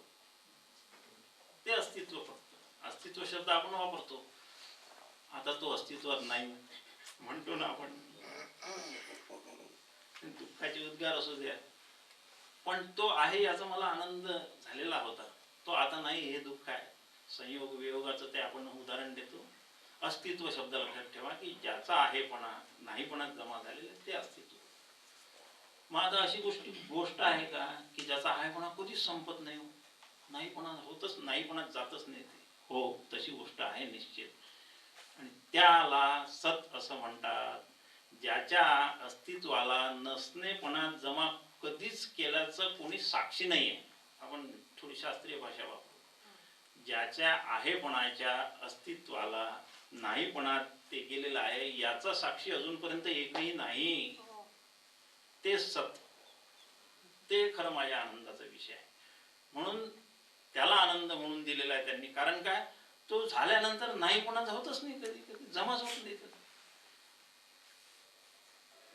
ते अस्तित्व. फक्त अस्तित्व शब्द आपण वापरतो, आता तो अस्तित्वात नाही म्हणतो ना आपण. दुःखाचे उद्गार असू द्या, पण तो आहे याचा मला आनंद झालेला होता, तो आता नाही, हे दुःख आहे. संयोग वियोगाचं ते आपण उदाहरण देतो. अस्तित्व शब्द लक्षात ठेवा की ज्याचा आहेपणा नाहीपणात जमा झालेला ते अस्तित्व. मग आता अशी गोष्ट आहे का की ज्याचा आहेपणा कधीच संपत नाही, नाहीपणा होतच, नाहीपणात जातच नाही ते? हो, तशी गोष्ट आहे निश्चित. आणि त्याला सत असं म्हणतात, ज्याच्या अस्तित्वाला नसणेपणात जमा कधीच केल्याचं कोणी साक्षी नाहीये. आपण थोडी शास्त्रीय भाषा वापरू. ज्याच्या आहेपणाच्या अस्तित्वाला नाहीपणात ते गेलेलं आहे याचा साक्षी अजूनपर्यंत एकही नाही, ते सत. ते खरं माझ्या आनंदाचा विषय आहे. म्हणून त्याला आनंद म्हणून दिलेला आहे त्यांनी. कारण काय, तो झाल्यानंतर नाहीपणा होतच नाही, कधी कधी जमाच होत नाही.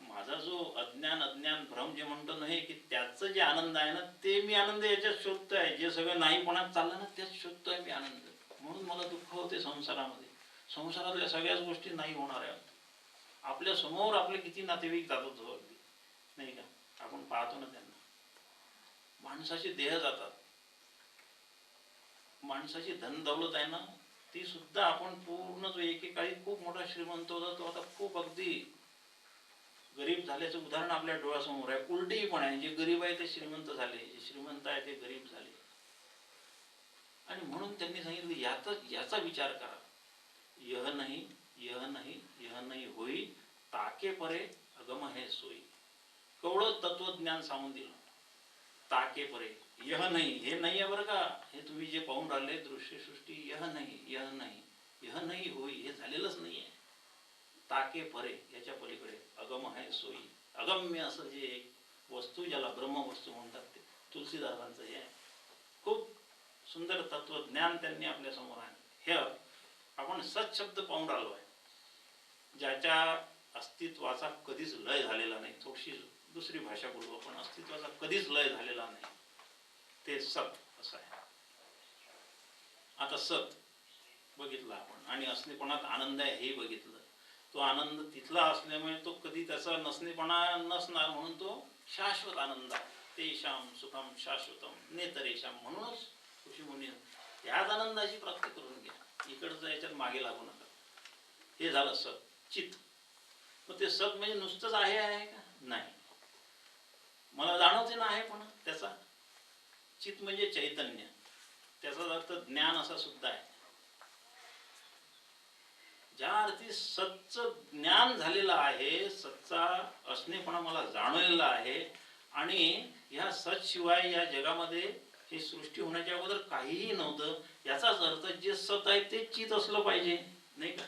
माझा जो अज्ञान भ्रम जे म्हणतो नाही की त्याचं जे आनंद आहे ना, ते मी आनंद याच्यात शोधतोय. जे सगळं नाहीपणात चाललं ना त्यात शोधतोय मी आनंद. म्हणून मला दुःख होते संसारामध्ये. संसारातल्या सगळ्याच गोष्टी नाही होणार आहेत. आपल्या समोर आपले किती नातेवाईक जातात हो, अगदी नाही का, आपण पाहतो ना त्यांना. माणसाचे देह जातात, माणसाची धन दौलत आहे ना ती सुद्धा आपण पूर्ण, जो एकेकाळी खूप मोठा श्रीमंत होता तो आता खूप अगदी गरीब झाल्याचं उदाहरण आपल्या डोळ्यासमोर आहे. उलटही पण आहे, जे गरीब आहे ते श्रीमंत झाले, जे श्रीमंत आहे ते गरीब झाले. आणि म्हणून त्यांनी सांगितलं याचा विचार करा. यह नाही यह नाही यह नाही होई, ताके परे अगम है सोई. कवळं तत्वज्ञान सांगून दिलं. ताके परे, यह नाही, हे नाही आहे बरं का, हे तुम्ही जे पाहून राहिले दृश्य सृष्टी, यह नाही यह नाही यह नाही होई, हे झालेलंच नाही आहे. ताके परे, याच्या पलीकडे अगम आहे सोई. अगम्य असं जे एक वस्तू, ज्याला ब्रह्मवस्तू म्हणतात, ते तुलसीदासांचं हे आहे. खूप सुंदर तत्वज्ञान त्यांनी आपल्या समोर आणलं. हे आपण सत शब्द पाहून राहिलो आहे. ज्याच्या अस्तित्वाचा कधीच लय झालेला नाही. थोडीशी दुसरी भाषा बोलू आपण, अस्तित्वाचा कधीच लय झालेला नाही, ते सत असं आहे. आता सत बघितलं आपण, आणि असणेपणात आनंद आहे हे बघितलं. तो आनंद तिथला असल्यामुळे तो कधी त्याचा नसणेपणा नसणार, म्हणून तो शाश्वत आनंद आहे. तेषाम सुखम शाश्वतम नेतरेषाम. म्हणूनच ऋषी मुनी त्याच आनंदाची प्राप्ती करून घ्या, इकडचं याच्यात मागे लागू नका. हे झालं सत. चित, मग ते सत म्हणजे नुसतंच आहे का? नाही, मला जाणवते ना आहे पण त्याचा. चित म्हणजे चैतन्य, त्याचा अर्थ ज्ञान असा सुद्धा आहे. ज्या अर्थी सतचं ज्ञान झालेलं आहे, सतचा असणेपणा मला जाणवलेला आहे, आणि ह्या सत शिवाय या जगामध्ये ही सृष्टी होण्याच्या अगोदर काहीही नव्हतं, याचाच अर्थ जे सत आहे तेच चित असलं पाहिजे, नाही का?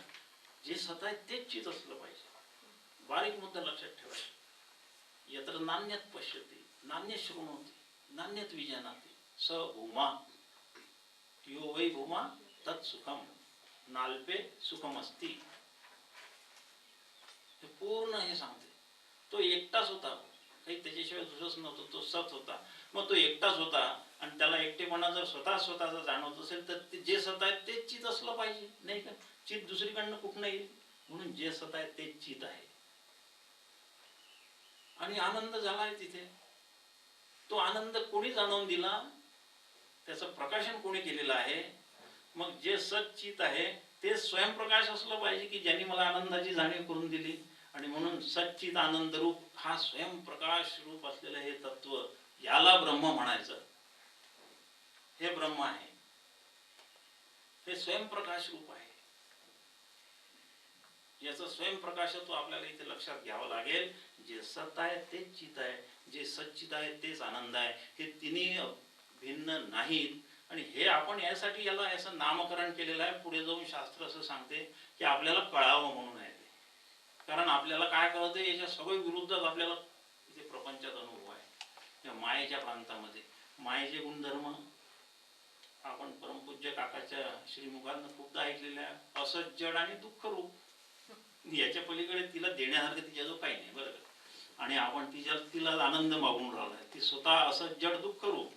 जे सत आहे तेच चित असलं पाहिजे. बारीक मुद्दा लक्षात ठेवायचा. यत्र नान्यत पश्यते नान्य शृणोति नान्यत विजानाति स भूमा यो वै भूमा तत् सुखम नाल्पे सुखम अस्ति. हे पूर्ण हे सांगते. तो एकटाच होता, काही त्याच्याशिवाय दुसरंच नव्हतं, तो सत होता. मग तो एकटाच होता आणि त्याला एकटेपणा जर स्वतःचा जाणवत असेल तर ते जे सत आहे तेच चित असलं पाहिजे, नाही का? चित दुसरीकडनं कुठं येईल, म्हणून जे सत आहे तेच चित आहे. आणि आनंद झालाय तिथे. तो आनंद कोणी जाणवून दिला, त्याचं प्रकाशन कोणी केलेलं आहे? मग जे सच्चित आहे ते स्वयंप्रकाश असलं पाहिजे की ज्यांनी मला आनंदाची जाणीव करून दिली. आणि म्हणून सच्चित आनंद रूप हा स्वयंप्रकाश रूप असलेलं हे तत्व, याला ब्रह्म म्हणायचं. हे ब्रह्म आहे, हे स्वयंप्रकाश रूप आहे. याचं स्वयंप्रकाशत्व आपल्याला इथे लक्षात घ्यावं लागेल. जे सत आहे तेच चित आहे, जे सच्चित आहे तेच आनंद आहे. हे तिन्ही भिन्न नाहीत. आणि हे आपण यासाठी याला असं नामकरण केलेलं आहे. पुढे जाऊन शास्त्र असं सांगते की आपल्याला कळावं म्हणून आहे ते. कारण आपल्याला काय कळतं, याच्या सगळे विरुद्धच आपल्याला इथे प्रपंचात अनुभव आहे. या मायेच्या प्रांतामध्ये मायेचे गुणधर्म आपण परमपूज्य काकाच्या श्रीमुखातनं खूपदा ऐकलेल्या, असत जड आणि दुःख रूप. याच्या पलीकडे तिला देण्यासारखं तिच्याजवळ काही नाही बरं का. आणि आपण तिला आनंद मागून राहिलाय. ती स्वतः असत जड दुःख रूप,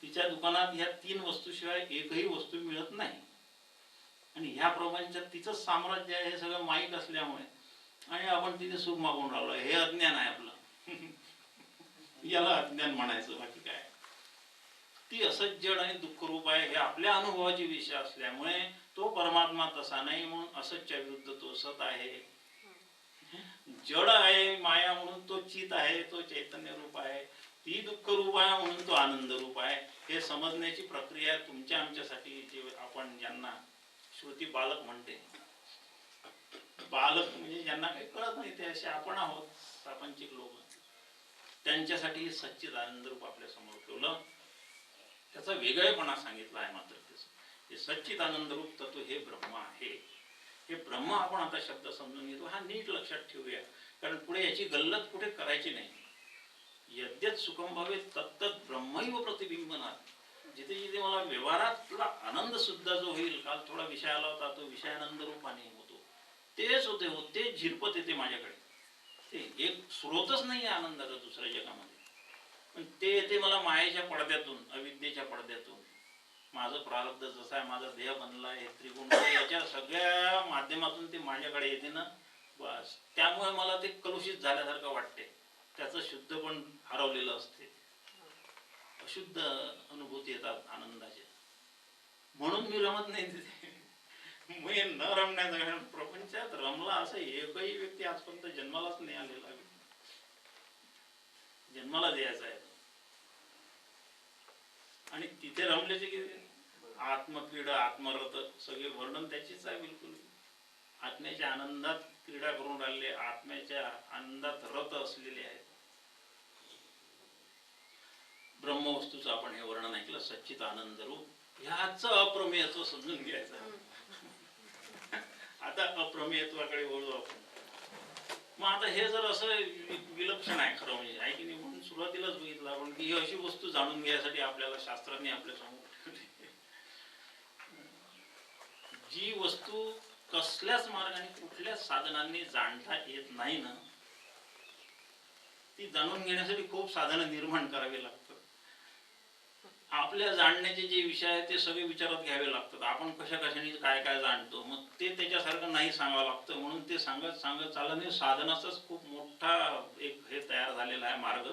तिच्या दुकानात ह्या 3 वस्तूशिवाय एकही वस्तू मिळत नाही. आणि ह्या प्रपंचात तिचं साम्राज्य आहे हे सगळं माहीत असल्यामुळे आणि आपण तिथे सुख मागून राहिलो, हे अज्ञान आहे आपलं. याला अज्ञान म्हणायचं, बाकी काय. ती असंच जड आणि दुःखरूप आहे हे आपल्या अनुभवाची विषय असल्यामुळे तो परमात्मा तसा नाही म्हणून असतच्या विरुद्ध तो सत आहे. जड आहे माया म्हणून तो चित आहे, तो चैतन्य रूप आहे. ती दुःख रूप आहे म्हणून तो आनंद रूप आहे. हे समजण्याची प्रक्रिया तुमच्या आमच्यासाठी, जे आपण ज्यांना श्रुती बालक म्हणते, बालक म्हणजे ज्यांना काही कळत नाही ते असे आपण आहोत, प्रापंचिक लोक, त्यांच्यासाठी सच्चिद आनंद रूप आपल्या समोर ठेवलं. त्याचा वेगळेपणा सांगितला आहे. मात्र हे सच्चिद आनंद रूप तत्व हे ब्रह्म आहे. हे ब्रह्म आपण आता शब्द समजून घेतो, हा नीट लक्षात ठेवूया, कारण पुढे याची गल्लत कुठे करायची नाही. यद्यत सुखम भवे तत्तत ब्रह्मैव प्रतिबिंबनात. जिथे जिथे मला व्यवहारातला आनंद सुद्धा जो होईल, काल थोडा विषय आला होता, तो विषयानंद रूपाने होतो, तेच होते हो, ते झिरपत येते माझ्याकडे. ते एक स्रोतच नाही आहे आनंदाचा दुसऱ्या जगामध्ये, पण ते येते मला मायेच्या पडद्यातून, अविद्येच्या पडद्यातून. माझं प्रारब्ध जसं आहे, माझा देह बनला आहे, त्रिगुण, याच्या सगळ्या माध्यमातून ते माझ्याकडे येते ना, बस. त्यामुळे मला ते कलुषित झाल्यासारखं वाटते, त्याचं शुद्ध पण हरवलेलं असते, अशुद्ध अनुभूती येतात आनंदाच्या. म्हणून मी रमत नाही तिथे. मी न रमण्याचा, प्रपंचात रमला असं एकही व्यक्ती आजपर्यंत जन्मालाच नाही आलेला. जन्माला द्यायचा आहे आणि तिथे रमल्याचे की आत्मक्रीडा, आत्मरत, सगळे वर्णन त्याचीच आहे. बिलकुल आत्म्याच्या आनंदात क्रीडा करून राहिले, आत्म्याच्या आनंदात रत असलेले आहेत. ब्रह्मवस्तूचं आपण हे वर्णन ऐकलं, सच्चित आनंद रूप. ह्याच अप्रमेयत्व समजून घ्यायचं. आता अप्रमेयत्वाकडे वळू आपण. मग आता हे जर असं विलक्षण आहे खरं म्हणजे, आहे की नाही, म्हणून सुरुवातीलाच बघितलं आपण की ही अशी वस्तू जाणून घ्यायसाठी आपल्याला शास्त्रांनी आपल्या समोर ठेवली. जी वस्तू कसल्याच मार्गाने, कुठल्याच साधनांनी जाणता येत नाही ना, ती जाणून घेण्यासाठी खूप साधनं निर्माण करावी लागतात. आपल्या जाणण्याचे जे विषय आहेत ते सगळे विचारात घ्यावे लागतात. आपण कशा कशाने काय काय जाणतो, मग ते त्याच्यासारखं नाही सांगावं लागतं. म्हणून ते सांगत सांगत चाललं नाही. साधनाचाच खूप मोठा एक हे तयार झालेला आहे मार्ग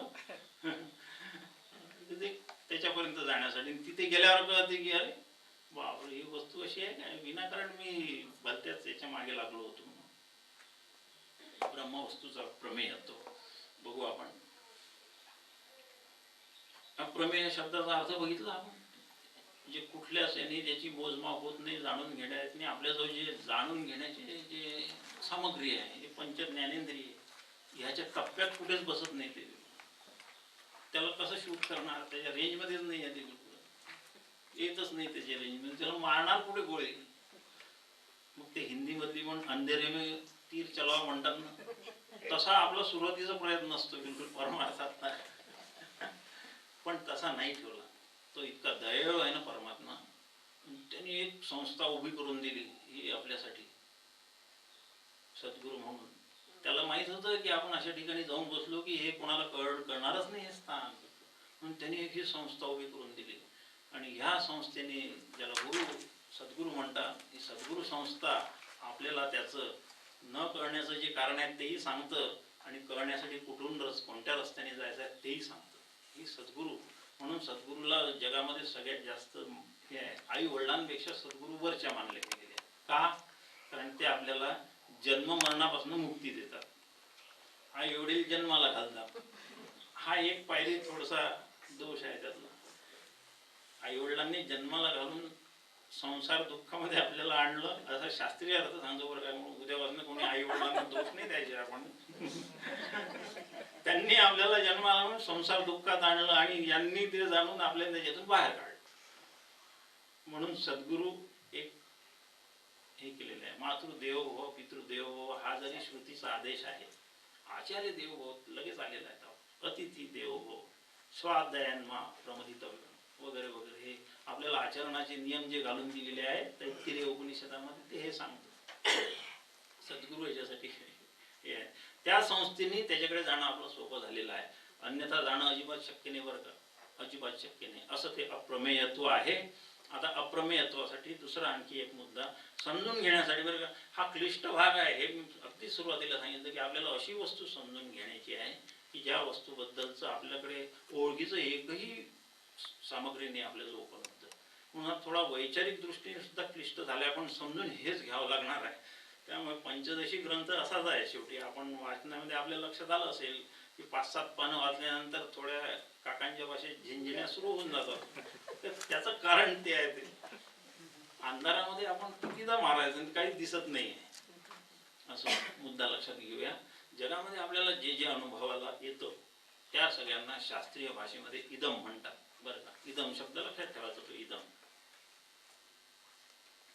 त्याच्यापर्यंत जाण्यासाठी. तिथे गेल्यावर कळते की अरे बापरे, ही वस्तू अशी आहे काय, विनाकारण मी भलत्याच याच्या मागे लागलो होतो. ब्रह्मवस्तूचा प्रमेय तो बघू आपण. अप्रमेय शब्दाचा अर्थ बघितला आपण, म्हणजे कुठल्याच याने त्याची मोजमाप होत नाही, जाणून घेण्यात नाही. आपल्याजवळ जे जाणून घेण्याचे जे सामग्री आहे, हे पंच ज्ञानेंद्रिय, ह्याच्या टप्प्यात कुठेच बसत नाही. ते त्याला कसं शूट करणार, त्याच्या रेंजमध्येच नाही आहे, ते येतच नाही त्याच्या रेंजमध्ये. त्याला मारणार कुठे गोळे. मग ते हिंदीमधली पण अंधेरे में तीर चलावा म्हणतात ना, तसा आपला सुरुवातीचा प्रयत्न असतो बिलकुल परमार्थात. पण तसा नाही ठेवला. तो इतका दयाळू आहे ना परमात्मा. त्यांनी एक संस्था उभी करून दिली ही आपल्यासाठी, सद्गुरू म्हणून. त्याला माहित होतं की आपण अशा ठिकाणी जाऊन बसलो की हे कोणाला कळणारच नाही हे स्थान, म्हणून त्यांनी एक ही संस्था उभी करून दिली. आणि ह्या संस्थेने, ज्याला गुरु सद्गुरू म्हणतात, ही सद्गुरू संस्था आपल्याला त्याचं न कळण्याचं जे कारण आहे तेही सांगतं, आणि कळण्यासाठी कुठून कोणत्या रस्त्याने जायचं आहे तेही सांगतं. ही सद्गुरू. म्हणून सद्गुरूला जगामध्ये सगळ्यात जास्त हे आहे, आई वडिलांपेक्षा सद्गुरू वरच्या मानले गेलेले. का? कारण ते आपल्याला जन्म मरणापासून मुक्ती देतात. आई वडील जन्माला घालतात, हा एक पायरी थोडासा दोष आहे त्यातला. आई वडिलांनी जन्माला घालून संसार दुःखामध्ये आपल्याला आणलं, असा शास्त्रीय अर्थ सांगतो बरं काय. म्हणून उद्यापासून कोणी आई वडिलांना दोष नाही द्यायचे आपण. त्यांनी आपल्याला जन्माला आणून संसार दुःखात आणलं आणि यांनी ते जाणून आपल्याला त्याच्यातून बाहेर काढलं. म्हणून सद्गुरू एक हे केलेलं आहे. मातृदेवो भव पितृदेवो भव हा जरी श्रुतीचा आदेश आहे, आचार्य देवो भव लगेच आलेला आहे. अतिथी देवो भव, स्वाध्यायन्मा प्रमदितव्यम वगैरे वगैरे, हे आपल्याला आचरणाचे नियम जे घालून दिलेले आहेत तैत्तिरीय उपनिषदामध्ये, ते हे सांगतो. सद्गुरू याच्यासाठी हे आहे. त्या संस्थेने त्याच्याकडे जाणं आपलं सोपं झालेलं आहे. अन्यथा जाणं अजिबात शक्य नाही बरं का. अजिबात शक्य नाही, असं ते अप्रमेयत्व आहे. आता अप्रमेयत्वासाठी दुसरा आणखी एक मुद्दा समजून घेण्यासाठी, बरं का, हा क्लिष्ट भाग आहे. हे मी अगदी सुरुवातीला सांगितलं की आपल्याला अशी वस्तू समजून घेण्याची आहे की ज्या वस्तूबद्दलचं आपल्याकडे ओळखीचं एकही सामग्री नाही आपल्याला उपलब्ध. म्हणून थोडा वैचारिक दृष्टीने सुद्धा क्लिष्ट झाले, आपण समजून हेच घ्यावं लागणार आहे. त्यामुळे पंचदशी ग्रंथ असाच आहे. शेवटी आपण वाचण्यामध्ये आपल्या लक्षात आलं असेल की 5-7 पानं वाचल्यानंतर थोड्या काकांच्या भाषेत झिंझिण्या सुरू होऊन जातात. तर त्याचं कारण ते आहे, ते अंधारामध्ये आपण कितीदा मारायचं काही दिसत नाही, असं मुद्दा लक्षात घेऊया. जगामध्ये आपल्याला जे जे अनुभवाला येतं त्या सगळ्यांना शास्त्रीय भाषेमध्ये इदम म्हणतात, बरं का. इदम शब्द लक्षात ठेवायचा, तो इदम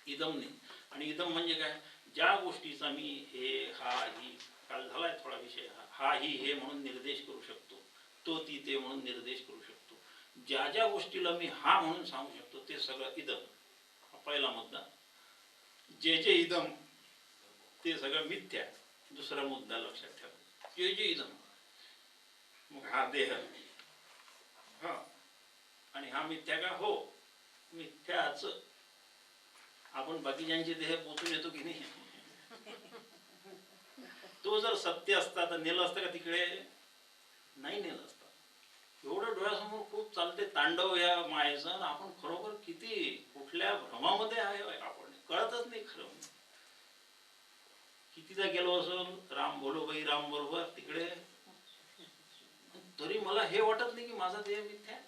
इदम नाही. आणि इदम म्हणजे काय, ज्या गोष्टीचा मी हे हा ही, काल झालाय थोडा विषय, हा ही हे म्हणून निर्देश करू शकतो, तो ती ते म्हणून निर्देश करू शकतो, ज्या ज्या गोष्टीला मी हा म्हणून सांगू शकतो ते सगळं इदम. हा पहिला मुद्दा. जे जे इदम ते सगळं मिथ्या, दुसरा मुद्दा लक्षात ठेवा. जे जे इदम, मग हा देह, हा, आणि हा मिथ्या का, हो मिथ्याच. आपण बाकीच्यांचे देह पोचून येतो की नाही, तो जर सत्य असता तर नेलं असतं का तिकडे, नाही नेलं असतं. एवढं डोळ्यासमोर खूप चालते तांडव या मायेचं, आपण खरोखर किती कुठल्या भ्रमामध्ये आहे आपण कळतच नाही. खरं कितीदा गेलो असेल राम बोलो बाई राम बरोबर तिकडे, तरी मला हे वाटत नाही की माझा देह मिथ्या.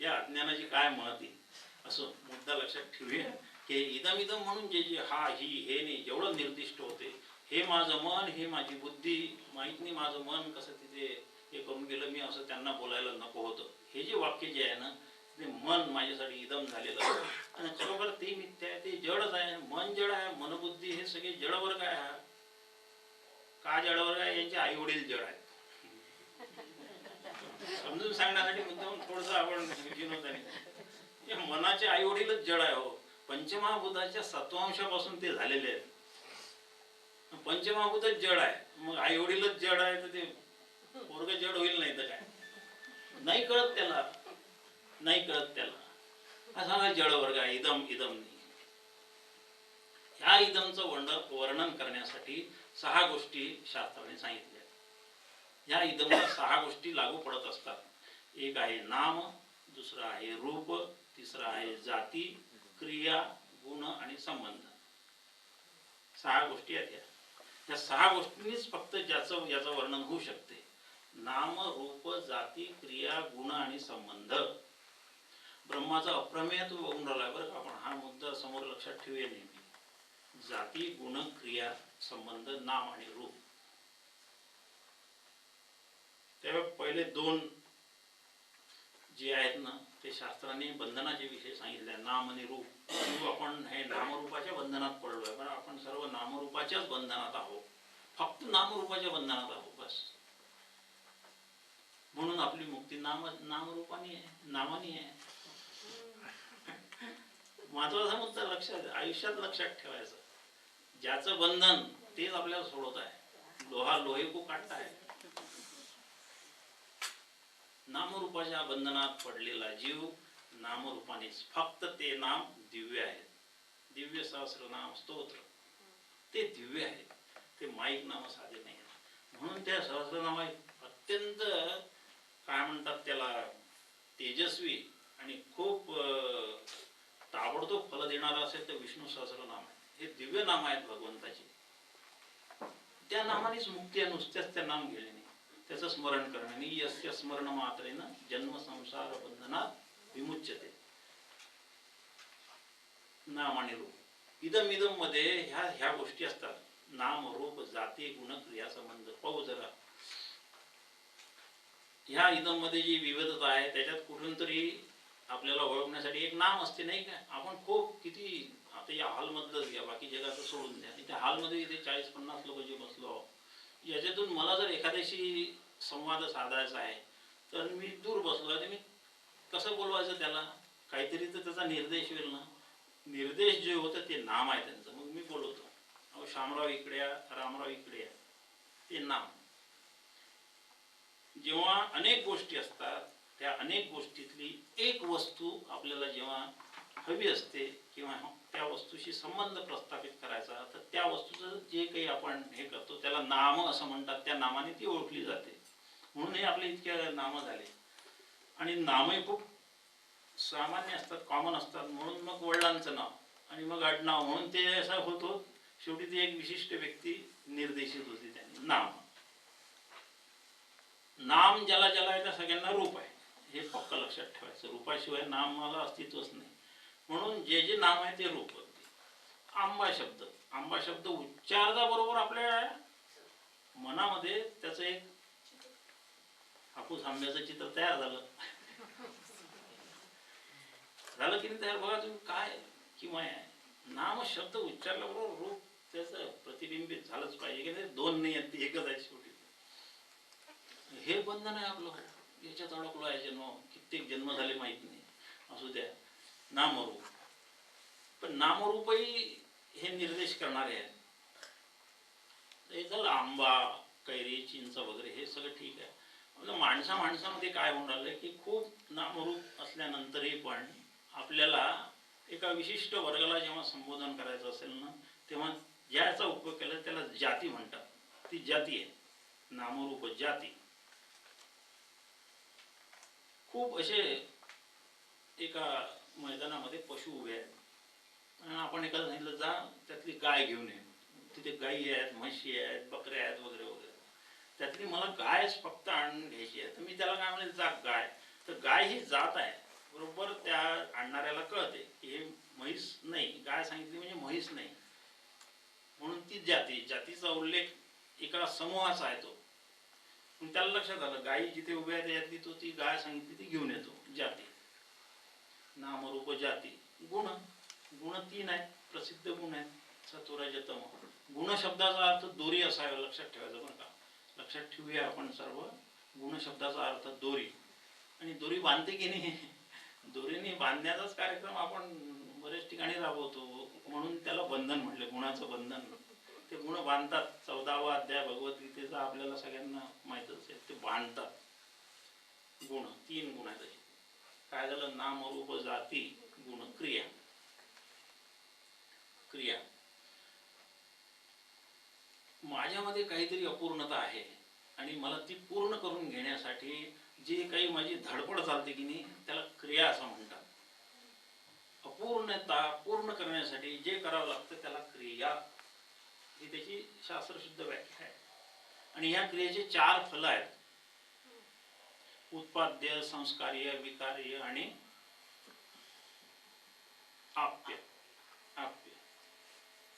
या अज्ञानाची काय महती, असं मुद्दा लक्षात ठेवूया की इदम इदम म्हणून जे जे हा ही हे नाही जेवढं निर्दिष्ट होते, हे माझं मन, हे माझी बुद्धी, माहित नाही माझं मन कसं तिथे हे करून गेलं मी, असं त्यांना बोलायला नको होतं. हे जे वाक्य जे आहे ना, ते मन माझ्यासाठी इदम झालेलं आहे. आणि खरोखर ते मिथ्या आहे, ते जडच आहे. मन जड आहे, मनबुद्धी हे सगळे जडवर्ग आहे. का जडवर्ग आहे, यांचे आई वडील जड आहे. समजून सांगण्यासाठी मुद्दाम थोडस आपण विनोदाने, मनाचे आई वडीलच जड आहे. हो, पंचमहाभूताच्या सत्वांशापासून ते झालेले आहेत. पंचमहाभूतच जड आहे, मग आई वडीलच जड आहे, तर ते पोरग जड होईल नाही तर काय. नाही कळत त्याला, नाही कळत त्याला. असा जड वर्ग आहे, इदम इदम नाही. ह्या इदमचं वर्णन करण्यासाठी 6 गोष्टी शास्त्राने सांगितल्या. ह्या इदमला 6 गोष्टी लागू पडत असतात. एक आहे नाम, दुसरा आहे रूप, तिसरा आहे जाती, क्रिया, गुण आणि संबंध. 6 गोष्टी आहेत. या 6 गोष्टींनीच फक्त याचं वर्णन होऊ शकते. नाम, रूप, जाती, क्रिया, गुण आणि संबंध. ब्रह्माचं अप्रमेयत्व बघून राहिलाय बरं का आपण. हा मुद्दा समोर लक्षात ठेवूया नेहमी. जाती, गुण, क्रिया, संबंध, नाम आणि रूप. तेव्हा पहिले 2 जे आहेत ना, ते शास्त्राने बंधनाचे विषय सांगितले, नाम आणि रूप. आपण हे नामरूपाच्या बंधनात पडलोय, पण आपण सर्व नामरूपाच्याच बंधनात आहोत. फक्त नामरूपाच्या बंधनात आहोत बस. म्हणून आपली मुक्ती नामरूपाने आहे, नामाने आहे. महत्वाचा मुद्दा लक्षात, आयुष्यात लक्षात ठेवायचं. ज्याचं बंधन तेच आपल्याला सोडत आहे. लोहा लोहे को काटता आहे. नामरूपाच्या बंधनात पडलेला जीव नामरूपानेच, फक्त ते नाम दिव्य आहे. दिव्य सहस्रनाम स्तोत्र ते दिव्य आहे, ते माईक नाम साधे नाही. म्हणून त्या सहस्रनाम अत्यंत काय म्हणतात त्याला, तेजस्वी आणि खूप ताबडतोब फल देणारा असेल तर विष्णू सहस्रनाम आहे. हे दिव्य नाम आहेत भगवंताची. त्या नामानेच मुक्ती आहे, नुसत्याच त्या नाम गेले नाही. त्याचं स्मरण करणे, यस्य स्मरण मात्रेनं जन्म संसार बंधनात विमुच्यते. नाम आणि रूप. इदम इदम मध्ये ह्या गोष्टी असतात. नाम, रूप, जाती, गुण, क्रिया, संबंध. पाहू जरा ह्या इदम मध्ये जी विविधता आहे त्याच्यात कुठून तरी आपल्याला ओळखण्यासाठी एक नाम असते नाही का. आपण खूप किती, आता या हॉल मधलंच घ्या, बाकी जगाचं सोडून द्या. त्या हॉल मध्ये इथे 40-50 लोक जे बसलो, याच्यातून मला जर एखाद्याशी संवाद साधायचा आहे तर मी दूर बसलो आहे, तर मी कसं बोलवायचं त्याला, काहीतरी तर त्याचा निर्देश होईल ना. निर्देश जे होतं ते नाम आहे त्यांचं. मग मी बोलवतो, अहो शामराव इकडे या, रामराव इकडे या, ते नाम. जेव्हा अनेक गोष्टी असतात, त्या अनेक गोष्टीतली एक वस्तू आपल्याला जेव्हा हवी असते किंवा त्या वस्तूशी संबंध प्रस्थापित करायचा, तर त्या वस्तूचं जे काही आपण हे करतो त्याला नाम असं म्हणतात. त्या नामाने ती ओळखली जाते. म्हणून हे आपले इतके नामं झाले. आणि नामही खूप सामान्य असतात, कॉमन असतात. म्हणून मग वडिलांचं नाव आणि मग आडनाव, म्हणून ते असं होतो. शेवटी ती एक विशिष्ट व्यक्ती निर्देशित होती त्यांनी. नाम ज्याला ज्याला आहे त्या सगळ्यांना रूप आहे, हे पक्क लक्षात ठेवायचं. रूपाशिवाय नामाला अस्तित्वच नाही. म्हणून जे जे नाम आहे ते रूप. आंबा शब्द उच्चारल्याबरोबर आपल्या मनामध्ये त्याचं एक हापूस आंब्याचं चित्र तयार झालं की नाही तयार? बघा तुम्ही, काय किंवा नाम शब्द उच्चारल्याबरोबर रूप त्याचं प्रतिबिंबित झालंच पाहिजे की नाही? दोन नाही आहेत, एकच आहे शेवटी. हे बंधन आहे आपलं. याच्यात अडकलो आहे जन्म, कित्येक जन्म झाले माहित नाही. असू द्या, नामरूप. पण नामरूपही हे निर्देश करणारे आहेत. हे झालं आंबा, कैरी, चिंच वगैरे, हे सगळं ठीक आहे. माणसामध्ये काय होऊन राहिलं की खूप नामरूप असल्यानंतरही पण आपल्याला एका विशिष्ट वर्गाला जेव्हा संबोधन करायचं असेल ना, तेव्हा ज्याचा उपयोग केला त्याला जाती म्हणतात. ती जाती आहे, नामरूप जाती. खूप असे एका मैदानामध्ये पशु उभे आहेत. आपण एखादं सांगितलं जा त्यातली गाय घेऊन ये. तिथे गायी आहेत, म्हशी आहेत, बकऱ्या आहेत वगैरे वगैरे. त्यातली मला गायच फक्त आणून घ्यायची आहे. तर मी त्याला काय म्हणेल, जा गाय. तर गाय ही जात आहे. बरोबर त्या आणणाऱ्याला कळते की हे म्हैस नाही, गाय सांगितली म्हणजे म्हैस नाही. म्हणून ती जाती, जातीचा उल्लेख एका समूहाचा आहे तो. त्याला लक्षात आलं, गायी जिथे उभ्या आहे त्यातली तो ती गाय सांगितली ती घेऊन येतो. जाती, नामरूप जाती. गुण तीन आहेत, प्रसिद्ध गुण आहेत, सत्व रज तम. गुण शब्दाचा अर्थ दोरी असावा, लक्षात ठेवायचं बरं का. लक्षात ठेवूया आपण सर्व. गुण शब्दाचा अर्थ दोरी. आणि दोरी बांधते की नाही? दोरीने बांधण्याचाच कार्यक्रम आपण बरेच ठिकाणी राबवतो. म्हणून त्याला बंधन म्हटलं, गुणाचं बंधन. ते गुण बांधतात. 14वा अध्याय भगवद्गीतेचा आपल्याला सगळ्यांना माहितच आहे. ते बांधतात. गुण तीन गुण आहेत. काय झालं? नाम, रूप, जाती, गुण, क्रिया. माझ्यामध्ये काहीतरी अपूर्णता आहे आणि मला ती पूर्ण करून घेण्यासाठी जी काही माझी धडपड चालते की नाही, त्याला क्रिया असं म्हणतात. अपूर्णता पूर्ण करण्यासाठी जे करावं लागतं त्याला क्रिया, ही त्याची शास्त्रशुद्ध व्याख्या आहे. आणि या क्रियेचे 4 फल आहेत: उत्पाद्य, संस्कार्य, विकार्य आणि आप्य.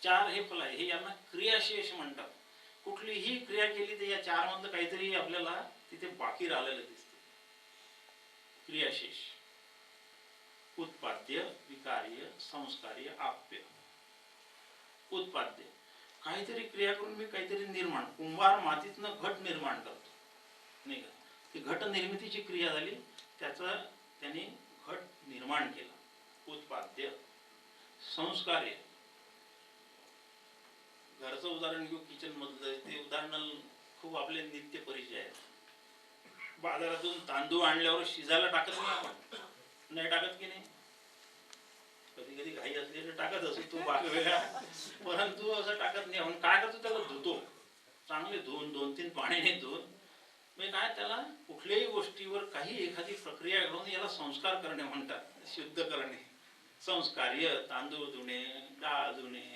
4 हे फल आहे. हे यांना क्रियाशेष म्हणतात. कुठलीही क्रिया केली तर या 4 मधलं काहीतरी आपल्याला तिथे बाकी राहिलेलं दिसतं. क्रियाशेष: उत्पाद्य, विकार्य, संस्कार्य, आप्य. उत्पाद्य, काहीतरी क्रिया करून मी काहीतरी निर्माण. कुंभार मातीतनं घट निर्माण करतो, नाही का? ती घट निर्मितीची क्रिया झाली, त्याचं त्याने घट निर्माण केला. उत्पाद्य. संस्कार्य, घरचं उदाहरण घेऊ, किचन मधलं. ते उदाहरण खूप आपले नित्य परिचय आहेत. बाजारातून तांदूळ आणल्यावर शिजायला टाकत नाही आपण, नाही टाकत की नाही? कधी कधी घाई असली तर टाकत असतो तो भाग वेगळा, परंतु असं टाकत नाही. आपण काय करतो, त्याला धुतो. चांगले धुवून 2-3 पाण्याने धुवून. म्हणजे काय, त्याला कुठल्याही गोष्टीवर काही एखादी प्रक्रिया घडवून याला संस्कार करणे म्हणतात. शुद्ध करणे. संस्कार्य, तांदूळ धुणे, डाळ धुणे,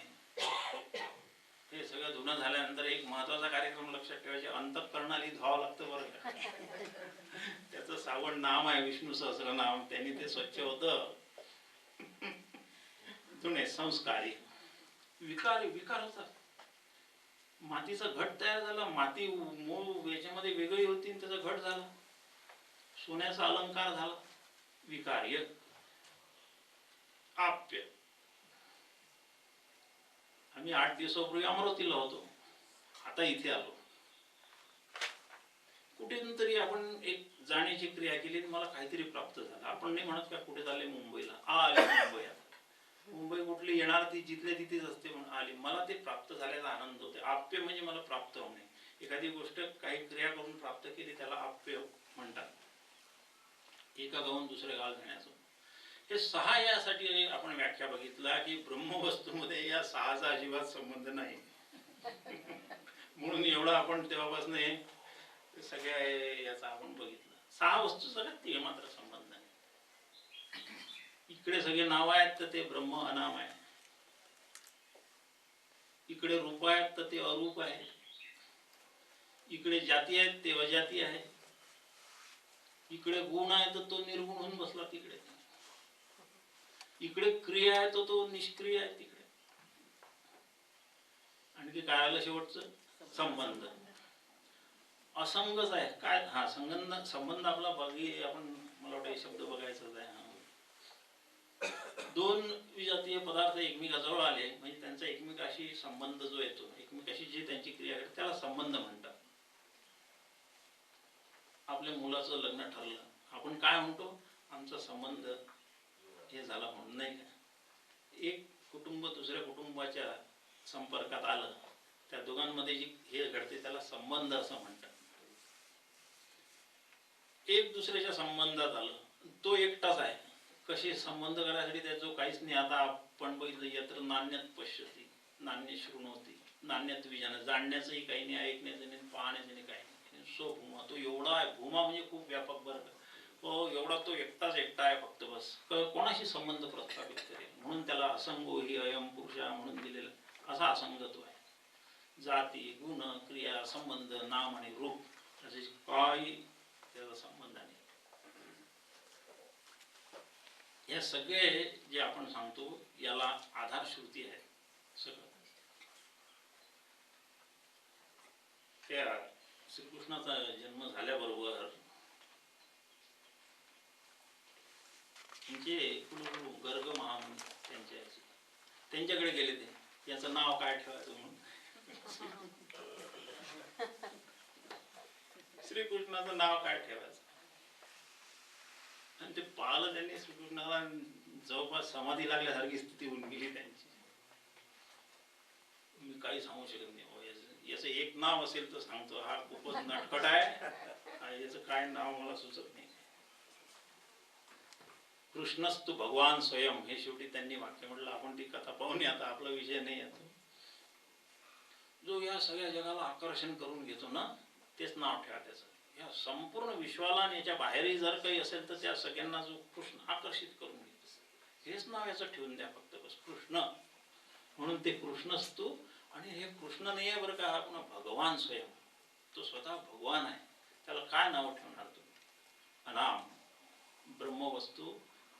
हे सगळं धुणं झाल्यानंतर एक महत्वाचा कार्यक्रम लक्षात ठेवायचे, अंतःकरणाला धुवावं लागतं बरं का. त्याचं सावण नाम आहे विष्णू सहस्रनाम, त्यांनी ते स्वच्छ होतं. धुणे. संस्कारी. विकार होतात. मातीचा घट तयार झाला, माती मूळ याच्यामध्ये वेगळी होती, त्याचा घट झाला, सोन्याचा अलंकार झाला. विकार्य. आप्य. आम्ही 8 दिवसापूर्वी अमरावतीला होतो, आता इथे आलो. कुठून तरी आपण एक जाण्याची क्रिया केली, मला काहीतरी प्राप्त झालं. आपण नाही म्हणत का कुठे चालले? मुंबईला. आले मुंबई. मुंबई कुठली येणार, ती जिथल्या तिथेच असते. म्हणून आली. मला ते प्राप्त झाल्याचा आनंद होते. आप्य म्हणजे मला प्राप्त होणे. एखादी एखादी गोष्ट काही क्रिया करून प्राप्त केली त्याला अप्यय म्हणतात. एका गावून दुसऱ्या गावात जाण्याचं. हे सहा यासाठी आपण व्याख्या बघितला की ब्रह्मवस्तूमध्ये या सहाचा अजिबात संबंध नाही. म्हणून एवढं आपण तेव्हापासून सगळ्या याचा आपण बघितलं. सहा वस्तूचा ते मात्र संबंध नाही. इकडे सगळे नाव आहेत तर ते ब्रह्म अनाम आहे. इकडे रूप आहेत तर ते अरूप आहे. इकडे जाती आहेत ते अजाती आहे. इकडे गुण आहे तर तो निर्गुण होऊन बसला तिकडे. इकडे क्रिया आहे तर तो निष्क्रिय आहे तिकडे. आणखी काय आलं शेवटचं? संबंध. असंगच आहे काय? हा संबंध आपला बघी आपण मला वाटतं शब्द बघायचाच आहे. दोन विजातीय पदार्थ एकमेकाजवळ आले म्हणजे त्यांचा एकमेकाशी संबंध जो येतो, एकमेकाशी जी त्यांची क्रिया करते त्याला संबंध म्हणतात. आपल्या मुलाचं लग्न ठरलं, आपण काय म्हणतो? आमचा संबंध हे झाला म्हणून, नाही का? एक कुटुंब दुसऱ्या कुटुंबाच्या संपर्कात आलं, त्या दोघांमध्ये जी हे घडते त्याला संबंध असं म्हणतात. एक दुसऱ्याच्या संबंधात आलं, तो एकटाच आहे. कसे संबंध करायसाठी त्याचं काहीच नाही. आता आपण बघितलं, यत्र नान्यत पश्यती नान्य शृणोती नान्यत विजान. जाणण्याचंही काही नाही, ऐकण्याचं नाही, पाहण्याचं नाही, काही नाही. स्वभूमा तो एवढा आहे. भूमा म्हणजे खूप व्यापक बरं का. तो एवढा तो एकटा आहे फक्त, बस. कोणाशी संबंध प्रस्थापित करेल म्हणून त्याला असंगो ही अयम पुरुषा म्हणून दिलेला असा असंगत्व आहे. जाती, गुण, क्रिया, संबंध, नाम आणि रूप असे काही त्याचा संबंध नाही. हे सगळे जे आपण सांगतो याला आधार श्रुती आहे सगळं. त्या श्रीकृष्णाचा जन्म झाल्याबरोबर त्यांचे कुलगुरू गर्ग महामुनी त्यांच्याकडे गेले. ते याचं नाव काय ठेवायचं म्हणून. श्रीकृष्णाचं नाव काय ठेवायचं? आणि ते पाहिलं त्यांनी श्रीकृष्णाला, जवळपास समाधी लागल्यासारखी स्थिती होऊन गेली त्यांची. मी काही सांगू शकत नाही. याचं एक नाव असेल तर सांगतो, हा खूपच नटखट आहे, याचं काय नाव मला सुचत नाही. कृष्णस्तु भगवान स्वयं हे शेवटी त्यांनी वाक्य म्हटलं. आपण ती कथा पाहून आता आपला विषय नाही येतो. जो या सगळ्या जगाला आकर्षण करून घेतो ना, तेच नाव ठेवा त्याचं. या संपूर्ण विश्वाला आणि याच्या बाहेरही जर काही असेल तर त्या सगळ्यांना जो कृष्ण आकर्षित करून घेतो, हेच नाव याचं ठेवून द्या फक्त, बस. कृष्ण म्हणून ते कृष्णस्तु. आणि हे कृष्ण नाही आहे बरं का, हा पुन्हा भगवान स्वयं. तो स्वतः भगवान आहे. त्याला काय नाव ठेवणार तुम्ही? अनाम. ब्रह्मवस्तू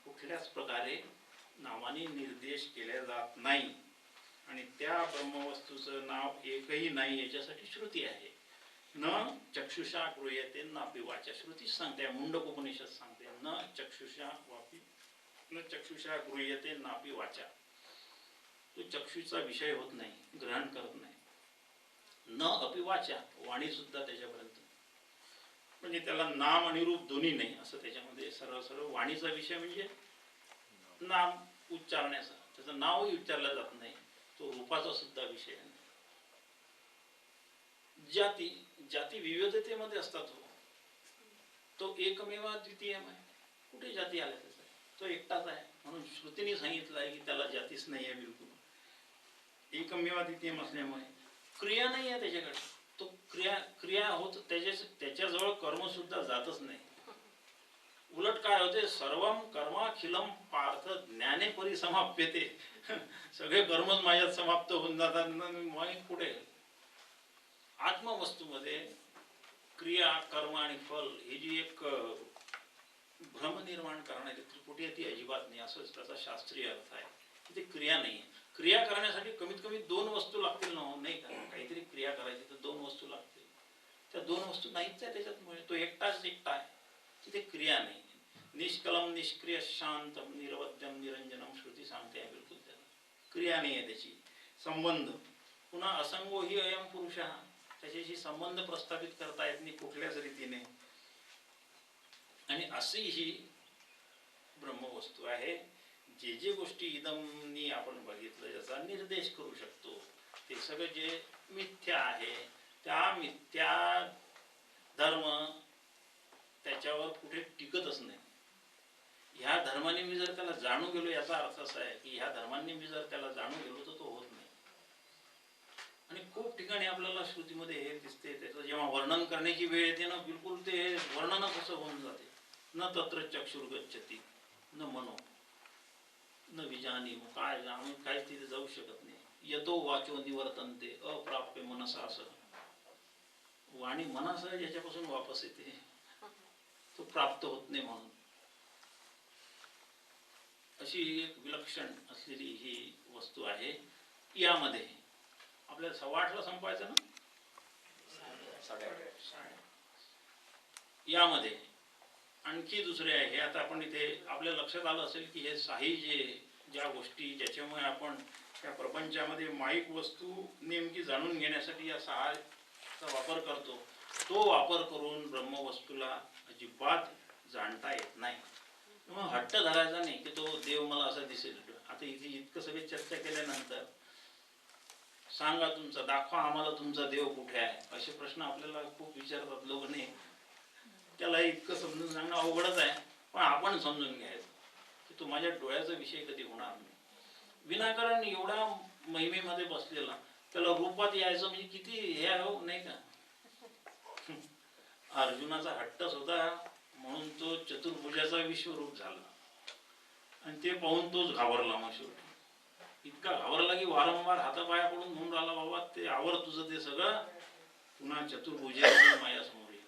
कुठल्याच प्रकारे नावाने निर्देश केल्या जात नाही. आणि त्या ब्रह्मवस्तूचं नाव एकही नाही याच्यासाठी श्रुती आहे. न चक्षुषा गृह्यते नापि वाचा. श्रुती सांगते, मुंडकोपनिषद सांगते, न चक्षुषा गृह्यते नापि वाचा. तो चक्षुचा विषय होत नाही, ग्रहण करत नाही. न अपि वाचा, वाणी सुद्धा त्याच्यापर्यंत. म्हणजे त्याला नाम आणि रूप दोन्ही नाही असं त्याच्यामध्ये. सर्व वाणीचा विषय म्हणजे नाम उच्चारण्याचा, त्याचं नावही उच्चारलं जात नाही. तो रूपाचा सुद्धा विषय नाही. जाती विविधतेमध्ये असतात. तो एकमेव द्वितीय आहे. कुठे जाती आल्या त्याचा? तो एकटाच आहे. म्हणून श्रुतीने सांगितलं आहे की त्याला जातीच नाही आहे बिलकुल. एकमेव द्वितीय असल्यामुळे क्रिया नाही आहे त्याच्याकडे. तो क्रिया होत त्याच्याजवळ कर्म सुद्धा जातच नाही. उलट काय होते? सर्वम कर्माखिलम पार्थ ज्ञाने परिसमाप्यते. सगळे कर्मच माझ्यात समाप्त होऊन जातात. मग कुठे? आत्मवस्तूमध्ये क्रिया, कर्म आणि फल ही जी एक भ्रम निर्माण करण्याची त्रिपुटी ती अजिबात नाही. असंच त्याचा शास्त्रीय अर्थ आहे. ती क्रिया नाही. क्रिया करण्यासाठी कमीत कमी दोन वस्तू लागतील ना, नाही का? काहीतरी क्रिया करायची तर दोन वस्तू लागतील. त्या दोन वस्तू नाहीच आहे त्याच्यात. तो एकटा आहे. तिथे क्रिया नाही. निष्कलम निष्क्रिय शांतम निरवध्यम निरंजनम श्रुती सांगते आहे बिलकुल. त्याला क्रिया नाही आहे त्याची. संबंध पुन्हा असंगो ही अयम पुरुष, त्याच्याशी संबंध प्रस्थापित करता येत नाही कुठल्याच रीतीने. आणि अशी ही ब्रह्मवस्तू आहे. जे गोष्टी इदमनी आपण बघितलं याचा निर्देश करू शकतो ते सगळं जे मिथ्या आहे, त्या मिथ्या मी जर त्याला जाणून गेलो, याचा अर्थ असा आहे की ह्या धर्मांनी मी जर त्याला जाणून गेलो तर तो होत नाही. आणि खूप ठिकाणी आपल्याला श्रुतीमध्ये हे दिसते, त्याचं जेव्हा वर्णन करण्याची वेळ येते ना, बिलकुल ते वर्णनच असं होऊन जाते. न तत्र चक्षुर्गच्छति न मनो न विजानी, काय आम्ही काहीच तिथे जाऊ शकत नाही. यतो वाचो निवर्तन्ते अप्राप्य मनसा, असं वाणी मनासह ज्याच्यापासून वापस येते तो प्राप्त होत नाही. म्हणून अशी एक विलक्षण असलेली ही वस्तू आहे. यामध्ये आपल्याला 8:15ला संपायचं ना, 8:30. यामध्ये आणखी दुसरे आहे. हे आता आपण इथे आपल्या लक्षात आलं असेल की हे साही ज्या गोष्टी ज्याच्यामुळे आपण त्या प्रपंचामध्ये माईक वस्तू नेमकी जाणून घेण्यासाठी या सहाचा वापर करतो, तो वापर करून ब्रह्मवस्तूला अजिबात जाणता येत नाही. मग हट्ट धरायचा नाही की तो देव मला असा दिसेल. आता इथे इतकं सगळे चर्चा केल्यानंतर सांगा तुमचा, दाखवा आम्हाला तुमचा देव कुठे आहे, असे प्रश्न आपल्याला खूप विचारतात लोक. नाही, त्याला इतकं समजून सांगणं अवघडच आहे, पण आपण समजून घ्यायचं की तो माझ्या डोळ्याचा विषय कधी होणार नाही. विनाकारण एवढा महिमेमध्ये बसलेला त्याला रूपात यायचं म्हणजे किती हे आहे, नाही का. अर्जुनाचा हट्टच होता म्हणून तो चतुर्भुजाचा विश्वरूप झाला आणि ते पाहून तोच घाबरला. मग शेवटी इतका घाबरला की वारंवार हातापाया पडून म्हणून राहिला, बाबा ते आवर तुझं ते सगळं, पुन्हा चतुर्भुजेची माया समोर येईल.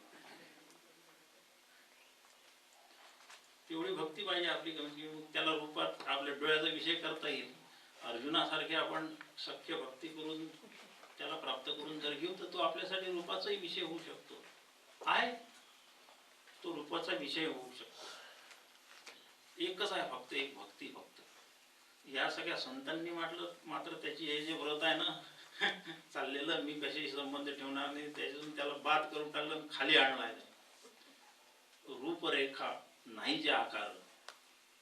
तेवढी भक्ती पाहिजे आपली, की त्याला रूपात आपल्या डोळ्याचा विषय करता येईल. अर्जुनासारखे आपण सख्य भक्ती करून त्याला प्राप्त करून जर घेऊ तर तो आपल्यासाठी रूपाचाही विषय होऊ शकतो. आहे तो रूपाचा विषय होऊ शकतो. एकच आहे फक्त, एक भक्ती फक्त. या सगळ्या संतांनी म्हटलं मात्र त्याची हे जे व्रत आहे ना चाललेलं, मी कशाशी संबंध ठेवणार नाही, त्याच्यातून त्याला बाद करून टाकलं, खाली आणलाय. रूपरेखा नाही जे आकार,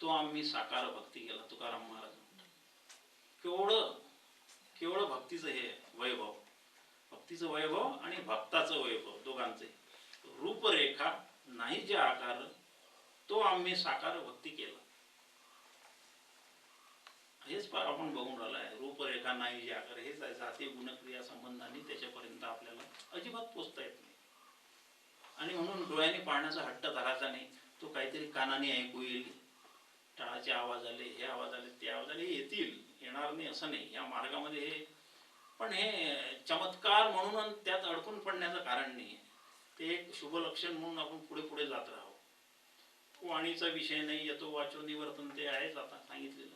तो आम्ही साकार भक्ती केला. तुकाराम महाराज केवढं भक्तीचं हे वैभव, भक्तीचं वैभव आणि भक्ताचं वैभव दोघांचे. रूपरेखा नाही जे आकार, तो आम्ही साकार भक्ती केला. हेच आपण बघून राहिलं आहे. रूपरेखा नाही जे आकार, हेच आहे. जाती गुणक्रिया संबंधाने त्याच्यापर्यंत आपल्याला अजिबात पोचता येत नाही. आणि म्हणून डोळ्याने पाहण्याचा हट्ट धरायचा नाही. तो काहीतरी कानाने ऐकू येईल, टाळाचे आवाज आले, हे आवाज आले, ते आवाज आले, येतील, येणार नाही असं नाही. या मार्गामध्ये हे पण हे चमत्कार म्हणून त्यात अडकून पडण्याचं कारण नाही. ते एक शुभ लक्षण म्हणून आपण पुढे पुढे जात राहू. वाणीचा विषय नाही, येतो वाचो निवर्तन्ते आहेच आता सांगितलेलं.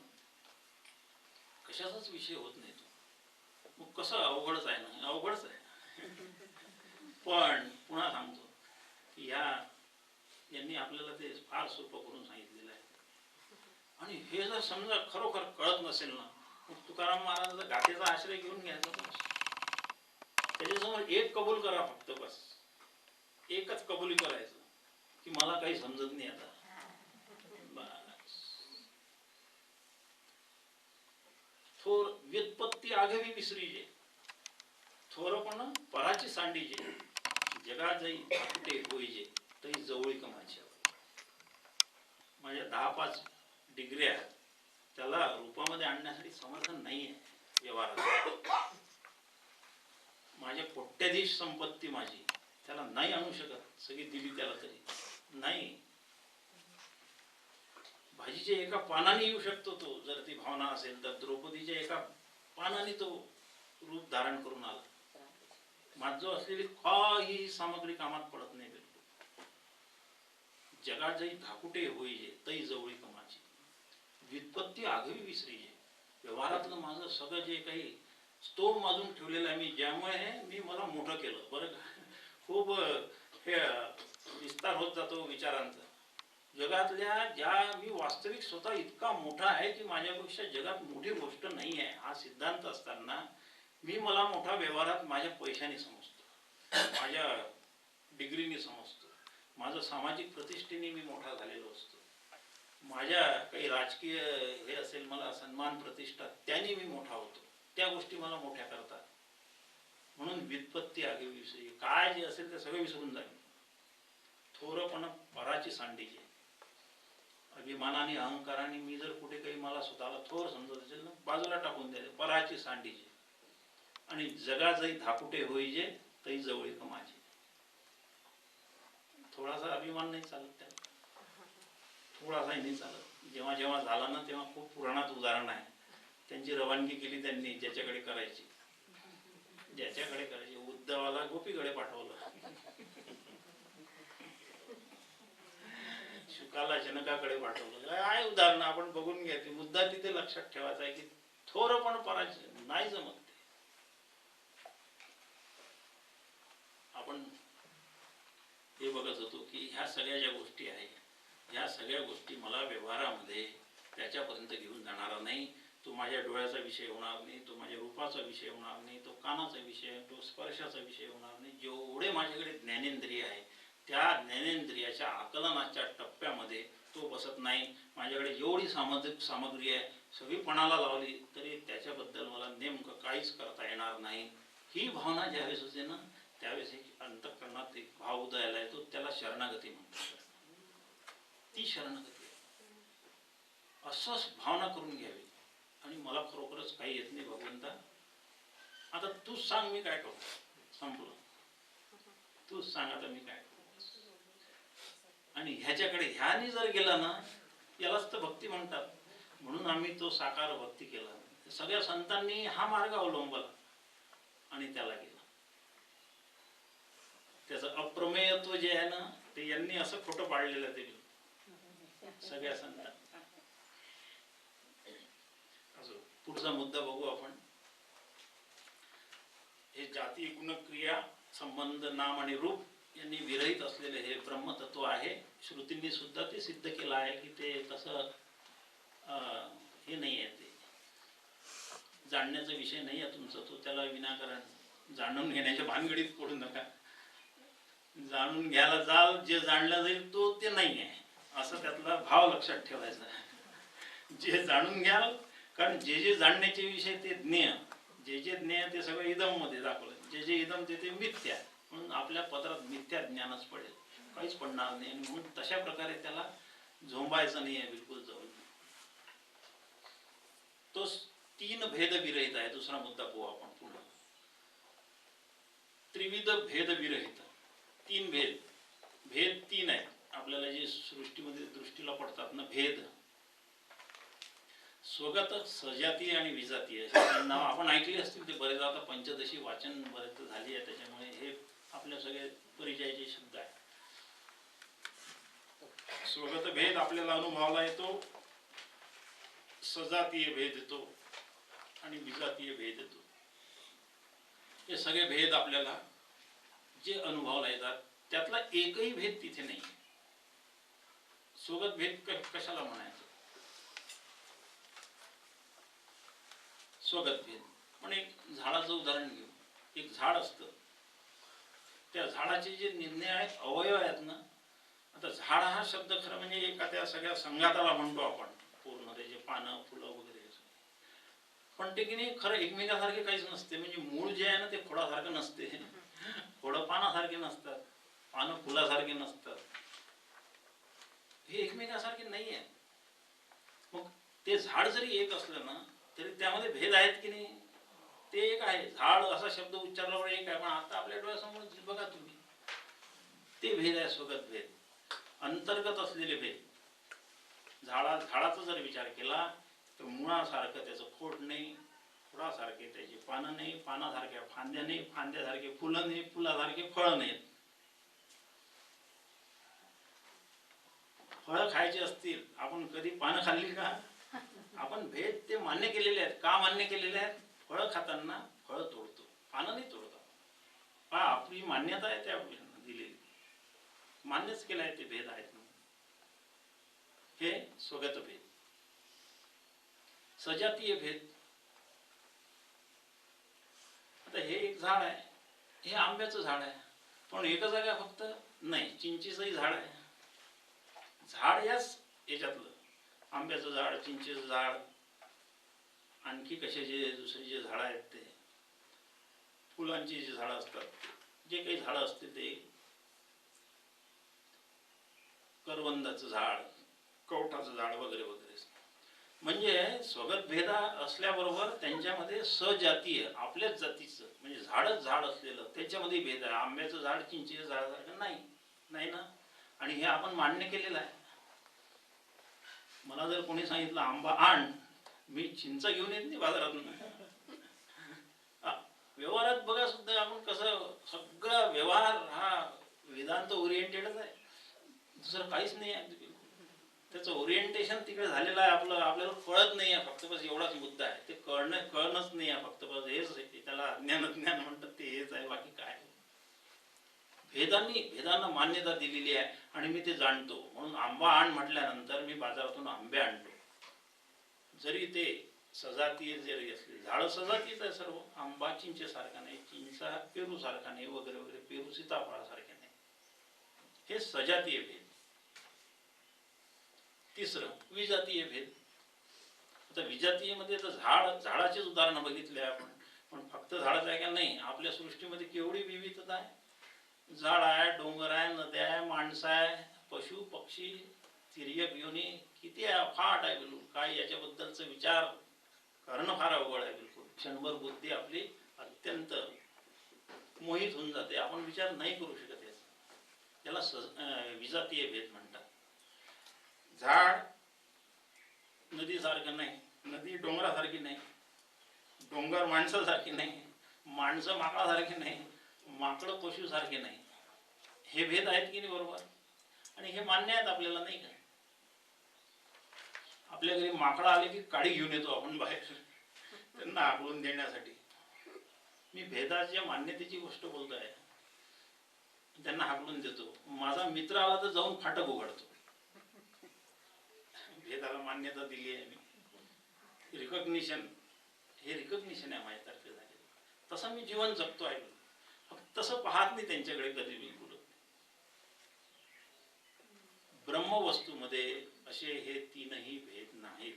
कशाचाच विषय होत नाही तो. मग कसं अवघडच आहे ना, अवघडच आहे. पण पुन्हा सांगतो की यांनी आपल्याला ते फार सोपं करून सांगितलेलं आहे. आणि हे जर समजा खरोखर कळत नसेल ना, मग तुकाराम महाराजांचा गाथेचा आश्रय घेऊन घ्यायचा. त्याच्यासमोर एक कबूल करा फक्त, बस एकच कबुली करायचं की मला काही समजत नाही आता. थोर व्युत्पत्ती आघवी विसरीजे, थोरपण पराची सांडीजे, जगा जाई धाकटे होईजे तरी जवळी कमाच्या. माझ्या 10-5 डिग्र्या त्याला रूपामध्ये आणण्यासाठी समर्थन नाही आहे व्यवहारात. माझ्या कोट्याधीश संपत्ती माझी त्याला नाही आणू शकत, सगळी दिली त्याला तरी नाही. भाजीच्या एका पानाने येऊ शकतो तो, जर ती भावना असेल तर. द्रौपदीच्या एका पानाने तो रूप धारण करून आला. माझं असलेली काही सामग्री कामात पडत नाही बिलकुल. जगा जाई धाकुटे होईजे तई जवळी कमाची, व्युत्पत्ती आघवी विसरीजे. व्यवहारातलं माझं सगळं जे काही स्तोम माजून ठेवलेलं आहे मी, ज्यामुळे मी मला मोठं केलं. बरं का, खूप हे विस्तार होत जातो विचारांचा. जगातल्या ज्या मी वास्तविक स्वतः इतका मोठा आहे की माझ्यापेक्षा जगात मोठी गोष्ट नाही आहे, हा सिद्धांत असताना मी मला मोठा व्यवहारात माझ्या पैशाने समजतो, माझ्या डिग्रीने समजतो, माझं सामाजिक प्रतिष्ठेने मी मोठा झालेलो असतो, माझ्या काही राजकीय हे असेल मला सन्मान प्रतिष्ठा, त्याने मी मोठा होतो. त्या गोष्टी मला मोठ्या करतात. म्हणून व्युत्पत्ती आगे विषयी काय जे असेल ते सगळं विसरून जाईल. थोरपण पराची सांडीचे. अभिमानाने अहंकाराने मी जर कुठे काही मला स्वतःला थोर समजत असेल ना, बाजूला टाकून द्यायचे, पराची सांडीचे. आणि जगाजही धाकुटे होईजे तई जवळ माझे. थोडासा अभिमान नाही चालत त्याला, थोडासाही नाही चालत. जेव्हा जेव्हा झाला ना तेव्हा खूप पुराणात उदाहरण आहे. त्यांची रवानगी केली त्यांनी ज्याच्याकडे करायची, ज्याच्याकडे करायची. उद्धवाला गोपीकडे पाठवलं, शुकाला जनकाकडे पाठवलं. काय उदाहरण आपण बघून घ्या. ती मुद्दा तिथे लक्षात ठेवायचा आहे की थोर पण पराजय नाही जमत. आपण हे बघत होतो की ह्या सगळ्या ज्या गोष्टी आहेत, ह्या सगळ्या गोष्टी मला व्यवहारामध्ये त्याच्यापर्यंत घेऊन जाणारा नाही. तो माझ्या डोळ्याचा विषय होणार नाही, तो माझ्या रूपाचा विषय होणार नाही, तो कानाचा विषय, तो स्पर्शाचा विषय होणार नाही. जेवढे माझ्याकडे ज्ञानेंद्रिय आहे त्या ज्ञानेंद्रियाच्या आकलनाच्या टप्प्यामध्ये तो बसत नाही. माझ्याकडे जेवढी सामग्री आहे सगळी पणाला लावली तरी त्याच्याबद्दल मला नेमकं काहीच करता येणार नाही. ही भावना ज्यावेळेस होते ना त्यावेळेस एक अंतःकरणात एक भाव उदयाला येतो, त्याला शरणागती म्हणतात. ती शरणागती असंच भावना करून घ्यावी. आणि मला खरोखरच काही येत नाही भगवंता, आता तूच सांग मी काय करू. संपलं, तूच सांग आता मी काय करू. आणि ह्याच्याकडे ह्यानी जर गेला ना, यालाच तर भक्ती म्हणतात. म्हणून आम्ही तो साकार भक्ती केला. सगळ्या संतांनी हा मार्ग अवलंबला आणि त्याला गेला. त्याचं अप्रमेयत्व जे आहे ना ते यांनी असं खोटं पाडलेलं ते सगळ्या संतांनी. पुढचा मुद्दा बघू आपण. हे जाती गुण क्रिया संबंध नाम आणि रूप यांनी विरहित असलेले हे ब्रह्मतत्व आहे. श्रुतींनी सुद्धा ते सिद्ध केलं आहे की ते तसं हे नाही आहे. ते जाणण्याचा विषय नाही आहे तुमचा. तो त्याला विनाकारण जाणून घेण्याच्या भानगडीत पडू नका. जाणून घ्यायला जाल, जे जाणलं जाईल तो ते नाही आहे असं त्यातला भाव लक्षात ठेवायचा. जे जाणून घ्याल, कारण जे जे जाणण्याचे विषय ते ज्ञेय, जे जे ज्ञेय ते सगळं इदम मध्ये दाखवलं. जे जे इदम ते मिथ्या. म्हणून आपल्या पदरात मिथ्या ज्ञानच पडेल, काहीच पडणार नाही. आणि म्हणून तशा प्रकारे त्याला झोंबायचं नाही आहे बिलकुल जवळ. तो तीन भेद विरहित आहे. दुसरा मुद्दा पाहू आपण पुन्हा. त्रिविध भेद विरहित. तीन भेद, भेद तीन आहेत आपल्याला जे सृष्टीमध्ये दृष्टीला पडतात ना भेद. स्वगत, सजातीय आणि विजातीय नाव आपण ऐकले असतील ते बरेच. आता पंचदशी वाचन बरेच झाली आहे त्याच्यामुळे हे आपल्या सगळे परिचयाचे शब्द आहेत. स्वगत भेद आपल्याला अनुभवाला येतो, सजातीय भेद येतो आणि विजातीय भेद येतो. हे सगळे भेद आपल्याला जे अनुभवाला येतात त्यातला एकही भेद तिथे नाही. स्वगत भेद कशाला म्हणायचं. स्वगत भेद पण एक झाडाचं उदाहरण घेऊ. एक झाड असतं, त्या झाडाचे जे निरनिराळे अवयव आहेत ना. आता झाड हा शब्द खरं म्हणजे एखाद्या सगळ्या संघाताला म्हणतो आपण, पूर्ण त्याचे पानं फुलं वगैरे. पण ते की नाही खरं एकमेकासारखे काहीच नसते. म्हणजे मूळ जे आहे ना ते खोडासारखं नसते, खोडं पानासारखे नसतात, पानं फुलासारखे नसतात. हे एकमेकासारखे नाही आहे. मग ते झाड जरी एक असलं ना तरी त्यामध्ये भेद आहेत की नाही. ते एक आहे. झाड असा शब्द उच्चारल्यावर एक आहे, पण आता आपल्या डोळ्यासमोर बघा तुम्ही ते भेद आहे. स्वगत भेद, अंतर्गत असलेले भेद. झाडाचा जर विचार केला तर मुळासारखं त्याचं खोड नाही, खोडासारखे त्याची पानं नाही, पानासारख्या फांद्या नाही, फांद्यासारखे फुलं नाही, फुलासारखे फळं नाहीत. फळं खायची असतील आपण कधी पानं खाल्ली का. आपण भेद ते मान्य केलेले आहेत. का मान्य केलेले आहेत. फळं खाताना फळं तोडतो, पानं नाही तोडतो. आपली मान्यता आहे ते आपल्याला दिलेली, मान्यच केलं आहे ते भेद आहेत. हे स्वगत भेद. सजातीय भेद. आता हे एक झाड आहे, हे आंब्याचं झाड आहे, पण एकच जागा फक्त नाही, चिंचेचंही झाड आहे. झाड याच्यातलं आंब्याचं झाड, चिंचेचं झाड, आणखी कशाचे दुसरे जे झाड आहेत ते फुलांची जे झाडं असतात, जे काही झाडं असते ते करवंदाचं झाड, कवठाचं झाड वगैरे वगैरे. म्हणजे स्वगत भेद असल्याबरोबर त्यांच्यामध्ये सजातीय आपल्याच जातीचं म्हणजे झाडच झाड असलेलं त्याच्यामध्ये भेद आहे. आंब्याचं झाड चिंचेचं झाडासारखं नाही, नाही ना. आणि हे आपण मान्य केलेलं आहे. मला जर कोणी सांगितलं आंबा आण, मी चिंच घेऊन येत नाही बाजारातून. व्यवहारात बघा सुद्धा आपण कसं सगळा व्यवहार हा वेदांत ओरिएंटेडच आहे, दुसरं काहीच नाही आहे. त्याचं ओरिएंटेशन तिकडे झालेलं आहे आपलं, आपल्याला कळत नाही आहे फक्त, बस एवढाच मुद्दा आहे. ते कळणंच नाही आहे फक्त, बस हेच त्याला अज्ञान म्हणतात, ते हेच आहे, बाकी काय. भेदांना मान्यता दिलेली आहे आणि मी ते जाणतो. म्हणून आंबा आण म्हटल्यानंतर मी बाजारातून आंबे आणतो, जरी ते सजातीय जरी असले. झाड सजातीच आहे सर्व. आंबा चिंचेसारखा नाही, चिंचा पेरू सारखा नाही वगैरे वगैरे, पेरू सीताफळासारखे नाही. हे सजातीय भेद. तिसरं विजातीय भेद. आता विजातीय मध्ये झाडाचेच उदाहरण बघितले आपण, पण फक्त झाडच आहे का? नाही. आपल्या सृष्टीमध्ये केवढी विविधता आहे. झाड आहे, डोंगर आहे, नद्या आहे, माणसं आहे, पशु पक्षी, तिर्यक योनी, किती फाट आहे बिलकुल. काय याच्याबद्दलचा विचार करणं फार अवघड आहे बिलकुल. क्षणभर बुद्धी आपली अत्यंत मोहित होऊन जाते, आपण विचार नाही करू शकत याचा. याला विजातीय भेद म्हणतात. झाड नदीसारखं नाही, नदी डोंगरासारखी नाही, डोंगर माणसासारखी नाही, माणसं माकडासारखी नाही, माकडं पशुसारखे नाही. हे भेद आहेत की नाही बरोबर? आणि हे मान्य आहेत आपल्याला, नाही का? आपल्या घरी माकडं आले की काडी घेऊन येतो आपण बाहेर त्यांना हाकलून देण्यासाठी. मी भेदाच्या मान्यतेची गोष्ट बोलतोय. त्यांना हाकलून देतो. माझा मित्र आला तर जाऊन फाटक उघडतो. भेदाला मान्यता दिली आहे मी. रिकॉग्निशन, हे रिकॉग्निशन आहे माझ्यातर्फे झालेलं. तसं मी जीवन जगतो आहे. फक्त तसं पाहत नाही त्यांच्याकडे कधी बिलकुल. ब्रह्मवस्तूमध्ये असे हे तीनही भेद नाहीत.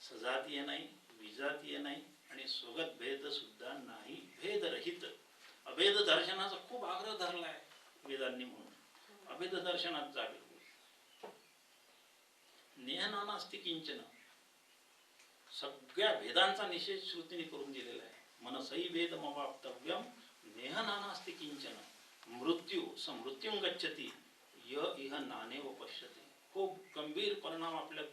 सजातीय नाही, विजातीय नाही आणि स्वगत भेद सुद्धा नाही. भेदरहित अभेद दर्शनाचा खूप आग्रह धरलाय वेदांनी. म्हणून अभेद दर्शनात जावे. नेहनानास्ति किंचन, सगळ्या भेदांचा निषेध श्रुतीने करून दिलेला आहे. मनसई भेद मवाप्तव्यम नेहनानास्ति किंचन मृत्यू समृत्युं गच्छति य इह नानेव पश्यते. खूप गंभीर परिणाम आपल्या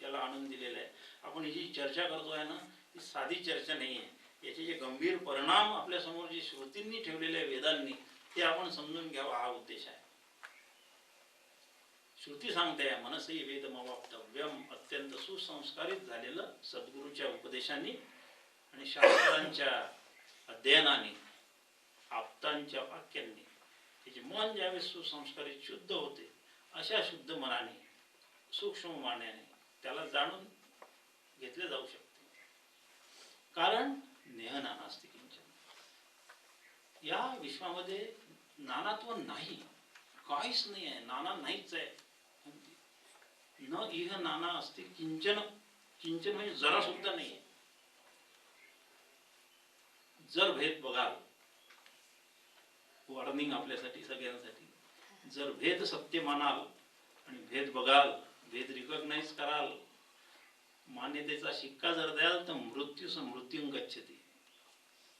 याला आणून दिलेला आहे. आपण ही जी चर्चा करतोय ना, ही साधी चर्चा नाही आहे. याचे जे गंभीर परिणाम आपल्या समोर जे श्रुतींनी ठेवलेले आहे वेदांनी, ते आपण समजून घ्यावा, हा उद्देश आहे. श्रुती सांगते मनसई वेदमवाप्तव्यम, अत्यंत सुसंस्कारित झालेलं सद्गुरूच्या उपदेशांनी आणि शास्त्रांच्या अध्ययनाने, आप्तांच्या वाक्यांनी त्याचे मन ज्यावेळेस सुसंस्कारित शुद्ध होते, अशा शुद्ध मनाने, सूक्ष्म मान्याने त्याला जाणून घेतले जाऊ शकते. कारण नेहनानास्ति किंचन, या विश्वामध्ये नानात्व नाही, काहीच नाही आहे, नाना नाहीच आहे. न इह नाना अस्ति किंचन, किंचन म्हणजे जरा सुद्धा नाही आहे. जर भेद बघाल, वॉर्निंग आपल्यासाठी सगळ्यांसाठी, जर भेद सत्य मानाल आणि भेद बघाल, भेद रिकॉग्नाइज कराल, मान्यतेचा शिक्का जर द्याल, तर मृत्यू समृत्युं गच्छति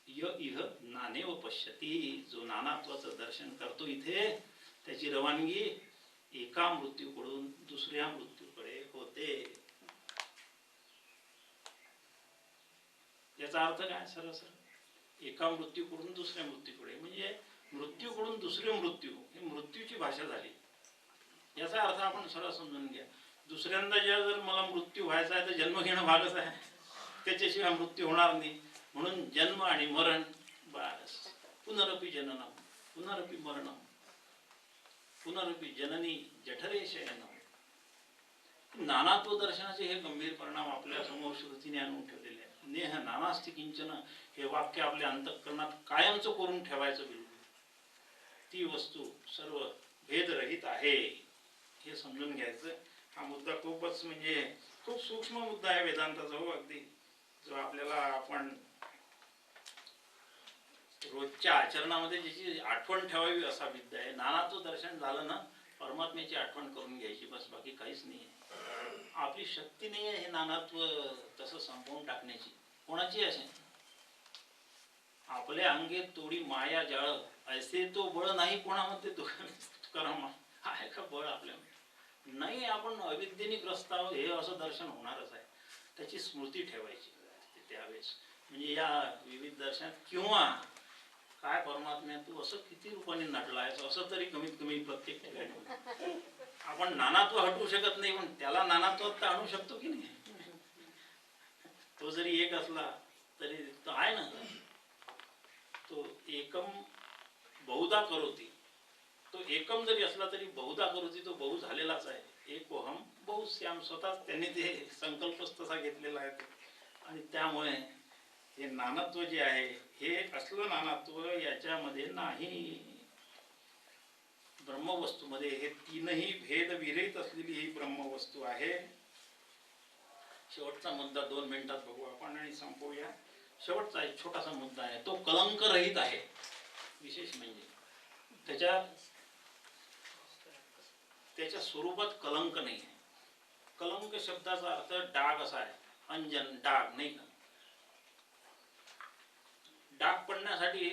य इह नानेव पश्यति. जो नानात्वाचं दर्शन करतो इथे, त्याची रवानगी एका मृत्यूकडून दुसऱ्या मृत्यूकडे होते. याचा अर्थ काय? सरळ एका मृत्यूकडून दुसऱ्या मृत्यूकडे, म्हणजे मृत्यूकडून दुसरे मृत्यू, ही मृत्यूची भाषा झाली. याचा अर्थ आपण सरळ समजून घ्या. दुसऱ्यांदा जर मला मृत्यू व्हायचा आहे तर जन्म घेणं भागच आहे, त्याच्याशिवाय मृत्यू होणार नाही. म्हणून जन्म आणि मरण, बस. पुनरपि जननम पुनरपि मरणम पुनरपि जननी जठरे शयनम. नानात्व दर्शनाचे हे गंभीर परिणाम आपल्या समोर श्रुतीने आणून ठेवलेले आहेत. नेह नानास्ति किंचन हे वाक्य आपल्या अंतःकरणात कायमचं करून ठेवायचं बिलकुल. ती वस्तू सर्व भेदरहित आहे हे समजून घ्यायचं. हा मुद्दा खूपच म्हणजे खूप सूक्ष्म मुद्दा आहे वेदांताचा, हो अगदी, जो आपल्याला आपण रोजच्या आचरणामध्ये ज्याची आठवण ठेवावी असा विद्या आहे. नानात्व दर्शन झालं ना परमात्म्याची आठवण करून घ्यायची, बस, बाकी काहीच नाही आहे. आपली शक्ती नाही आहे हे नानात्व तसं संपवून टाकण्याची, कोणाची असे. आपल्या अंगे तोडी माया जाळ, ऐसे तो बळ नाही कोणामध्ये तुकाराम, आहे का बळ आपल्यामध्ये? नाही. आपण अविद्येने ग्रस्त आहोत हे असं दर्शन होणारच आहे. त्याची स्मृती ठेवायची त्यावेळेस, म्हणजे या विविध दर्शनात. किंवा काय परमात्म्या तू असं किती रूपाने नटला आहेस, असं तरी कमीत कमी प्रत्येक ठिकाणी. आपण नानात्व हटवू शकत नाही, पण त्याला नानात्वात तर आणू शकतो की नाही. तो जरी एक असला तरी तो आहे ना, तो एकम बहुधा करोती. तो एकम जरी असला तरी बहुधा करोती, तो बहु झालेलाच आहे. एकोहम बहुश्याम, स्वतःच त्यांनी ते संकल्पच तसा घेतलेला आहे. आणि त्यामुळे हे नानात्व जे आहे हे असलं नानात्व याच्यामध्ये नाही. ब्रह्मवस्तूमध्ये हे तीनही भेद विरहित असलेली ही ब्रह्मवस्तू आहे. शेवटचा मुद्दा 2 मिनिटात बघू आपण आणि संपवूया. शेवटचा एक छोटासा मुद्दा आहे, तो कलंक रहित आहे. विशेष म्हणजे त्याच्या स्वरूपात कलंक नाही आहे. कलंक शब्दाचा अर्थ डाग असा आहे, अंजन, डाग, नाही का. डाग पडण्यासाठी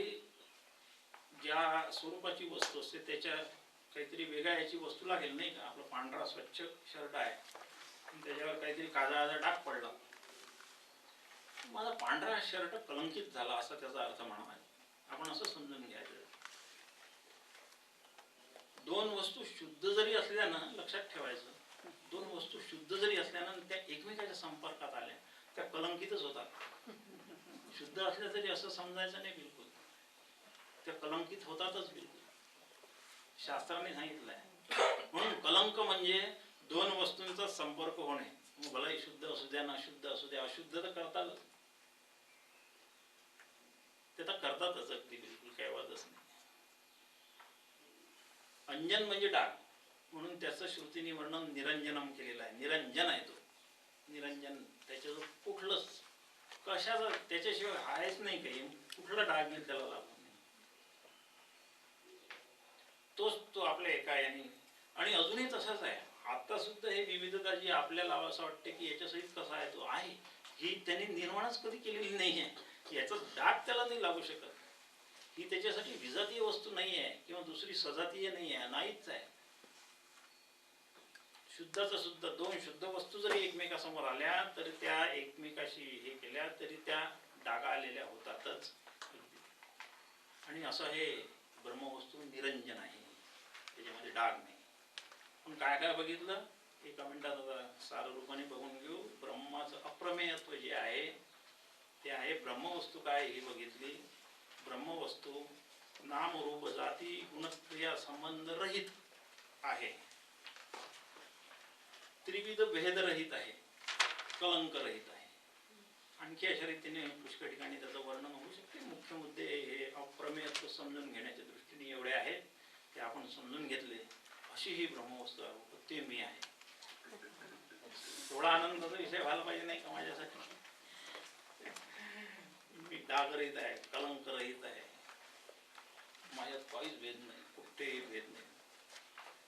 ज्या स्वरूपाची वस्तू असते त्याच्या काहीतरी वेगळ्या याची वस्तू लागेल, नाही का. आपला पांढरा स्वच्छ शर्ट आहे, त्याच्यावर काहीतरी काजळाचा डाग पडला, माझा पांढरा शर्ट कलंकित झाला असा त्याचा अर्थ म्हणावा. आपण असं समजून घ्यायचं. दोन वस्तू शुद्ध जरी असल्या ना, लक्षात ठेवायचं, दोन वस्तू शुद्ध जरी असल्या ना, त्या एकमेकाच्या संपर्कात आल्या त्या कलंकितच होतात. शुद्ध असल्या तरी असं समजायचं नाही बिलकुल, त्या कलंकित होतातच बिलकुल. शास्त्राने सांगितलंय. म्हणून कलंक म्हणजे दोन वस्तूंचा संपर्क होणे. मग भलाही शुद्ध असू द्या ना शुद्ध असू द्या, अशुद्ध तर करतातच, ते तर करतातच अगदी, बिलकुल काही वादच नाही. अंजन म्हणजे डाग, म्हणून त्याचं श्रुतीने वर्णन निरंजनम केलेलं आहे. निरंजन आहे तो, निरंजन. त्याच्याजवळ कुठलंच कशाचं त्याच्याशिवाय आहेच नाही काही, कुठला डाग नाही त्याला लागून नाही. तोच तो आपल्या एका याने. आणि अजूनही तसाच आहे. आता सुद्धा हे विविधता जी आपल्याला असं वाटते की याच्यासहित कसा आहे, तो आहे, ही त्यांनी निर्माणच कधी केलेली नाही आहे. याचा डाग त्याला नाही लागू शकत. ही त्याच्यासाठी विजातीय वस्तू नाही आहे किंवा दुसरी सजातीय नाही आहे, नाहीच आहे. शुद्धाचा सुद्धा दोन शुद्ध वस्तू जरी एकमेकासमोर आल्या तरी त्या एकमेकाशी हे केल्या तरी त्या डागा आलेल्या होतातच. आणि असं हे ब्रह्मवस्तू निरंजन आहे, त्याच्यामध्ये डाग नाही. पण काय काय बघितलं एका मिनिटात आता सार रूपाने बघून घेऊ. ब्रह्माचं अप्रमेयत्व जे आहे ते आहे. ब्रह्मवस्तू काय ही बघितली. ब्रह्मवस्तू नाम रूप जाती गुणक्रिया संबंध रहित आहे, त्रिविध भेद रहित आहे, कलंक रहित आहे. आणखी अशा रीतीने पुष्कळ ठिकाणी त्याचं वर्णन होऊ शकते. मुख्य मुद्दे हे अप्रमेयत्व समजून घेण्याच्या दृष्टीने एवढे आहेत ते आपण समजून घेतले. अशी ही ब्रह्मवस्तू आहे, ते मी आहे. थोडा आनंदाचा विषय व्हायला पाहिजे नाही का माझ्यासाठी. मी डाग रहित आहे, कलंक रहित आहे, माझ्यात काहीच भेद नाही, कुठेही भेद नाही.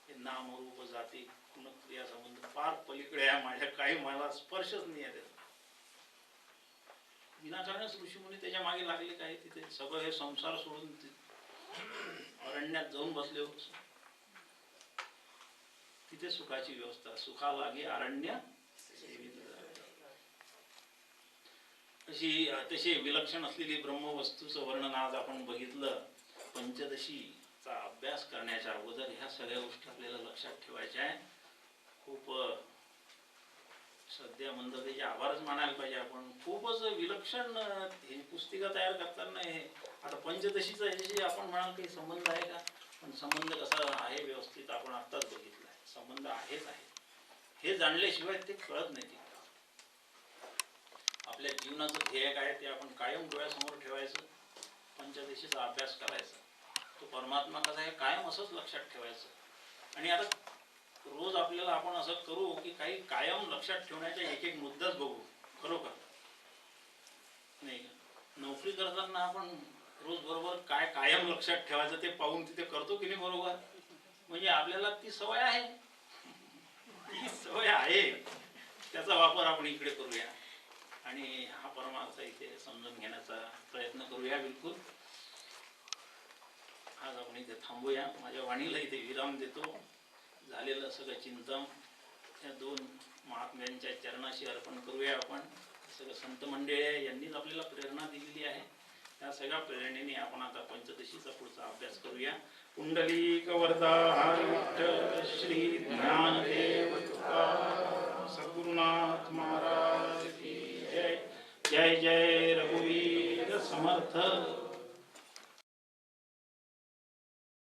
हे नाम रूप जाती गुणक्रिया संबंध फार पलीकडे आहे माझ्या, काही मला स्पर्शच नाही आहे. विनाकारणच ऋषीमुनी त्याच्या मागे लागले काय, तिथे सगळं हे संसार सोडून अरण्यात जाऊन बसले होते. तिथे सुखाची व्यवस्था, सुखा लागे अरण्य अशी अतिशय विलक्षण असलेली ब्रह्मवस्तूचं वर्णन आज आपण बघितलं. पंचदशीचा अभ्यास करण्याच्या अगोदर ह्या सगळ्या गोष्टी आपल्याला लक्षात ठेवायच्या आहे. खूप सध्या मंदतेचे आभारच मानायला पाहिजे आपण. खूपच विलक्षण हे पुस्तिका तयार करताना हे आता पंचदशीचा ह्याच्याशी आपण म्हणाल काही संबंध आहे का, पण संबंध कसा आहे व्यवस्थित आपण आत्ताच बघितला आहे. संबंध आहेच आहे, हे जाणल्याशिवाय ते कळत नाही. ते आपल्या जीवनाचं ध्येय काय ते आपण कायम डोळ्यासमोर ठेवायचं, पंचदशीचा अभ्यास करायचा. तो परमात्मा कसा आहे कायम असंच लक्षात ठेवायचं. आणि आता रोज आपल्याला आपण असं करू की काही कायम लक्षात ठेवण्याच्या एक एक मुद्दाच बघू, खरोखर नाही का. नोकरी करताना आपण रोज बरोबर काय कायम लक्षात ठेवायचं ते पाहून तिथे करतो की नाही बरोबर. म्हणजे आपल्याला ती सवय आहे, ती सवय आहे, त्याचा वापर आपण इकडे करूया आणि हा परमार्थ इथे समजून घेण्याचा प्रयत्न करूया. बिलकुल आज आपण इथे थांबूया. माझ्या वाणीला इथे विराम देतो. झालेलं सगळं चिंतन या दोन महात्म्यांच्या चरणाशी अर्पण करूया. आपण सगळं संत मंडळ यांनीच आपल्याला प्रेरणा दिलेली आहे. त्या सगळ्या प्रेरणेने आपण आता पंचदशीचा पुढचा अभ्यास करूया. कुंडलिक वरदा हरी विठ्ठल श्री ज्ञानदेव तुकाराम सद्गुरुनाथ महाराज की जय. जय जय रघुवीर समर्थ.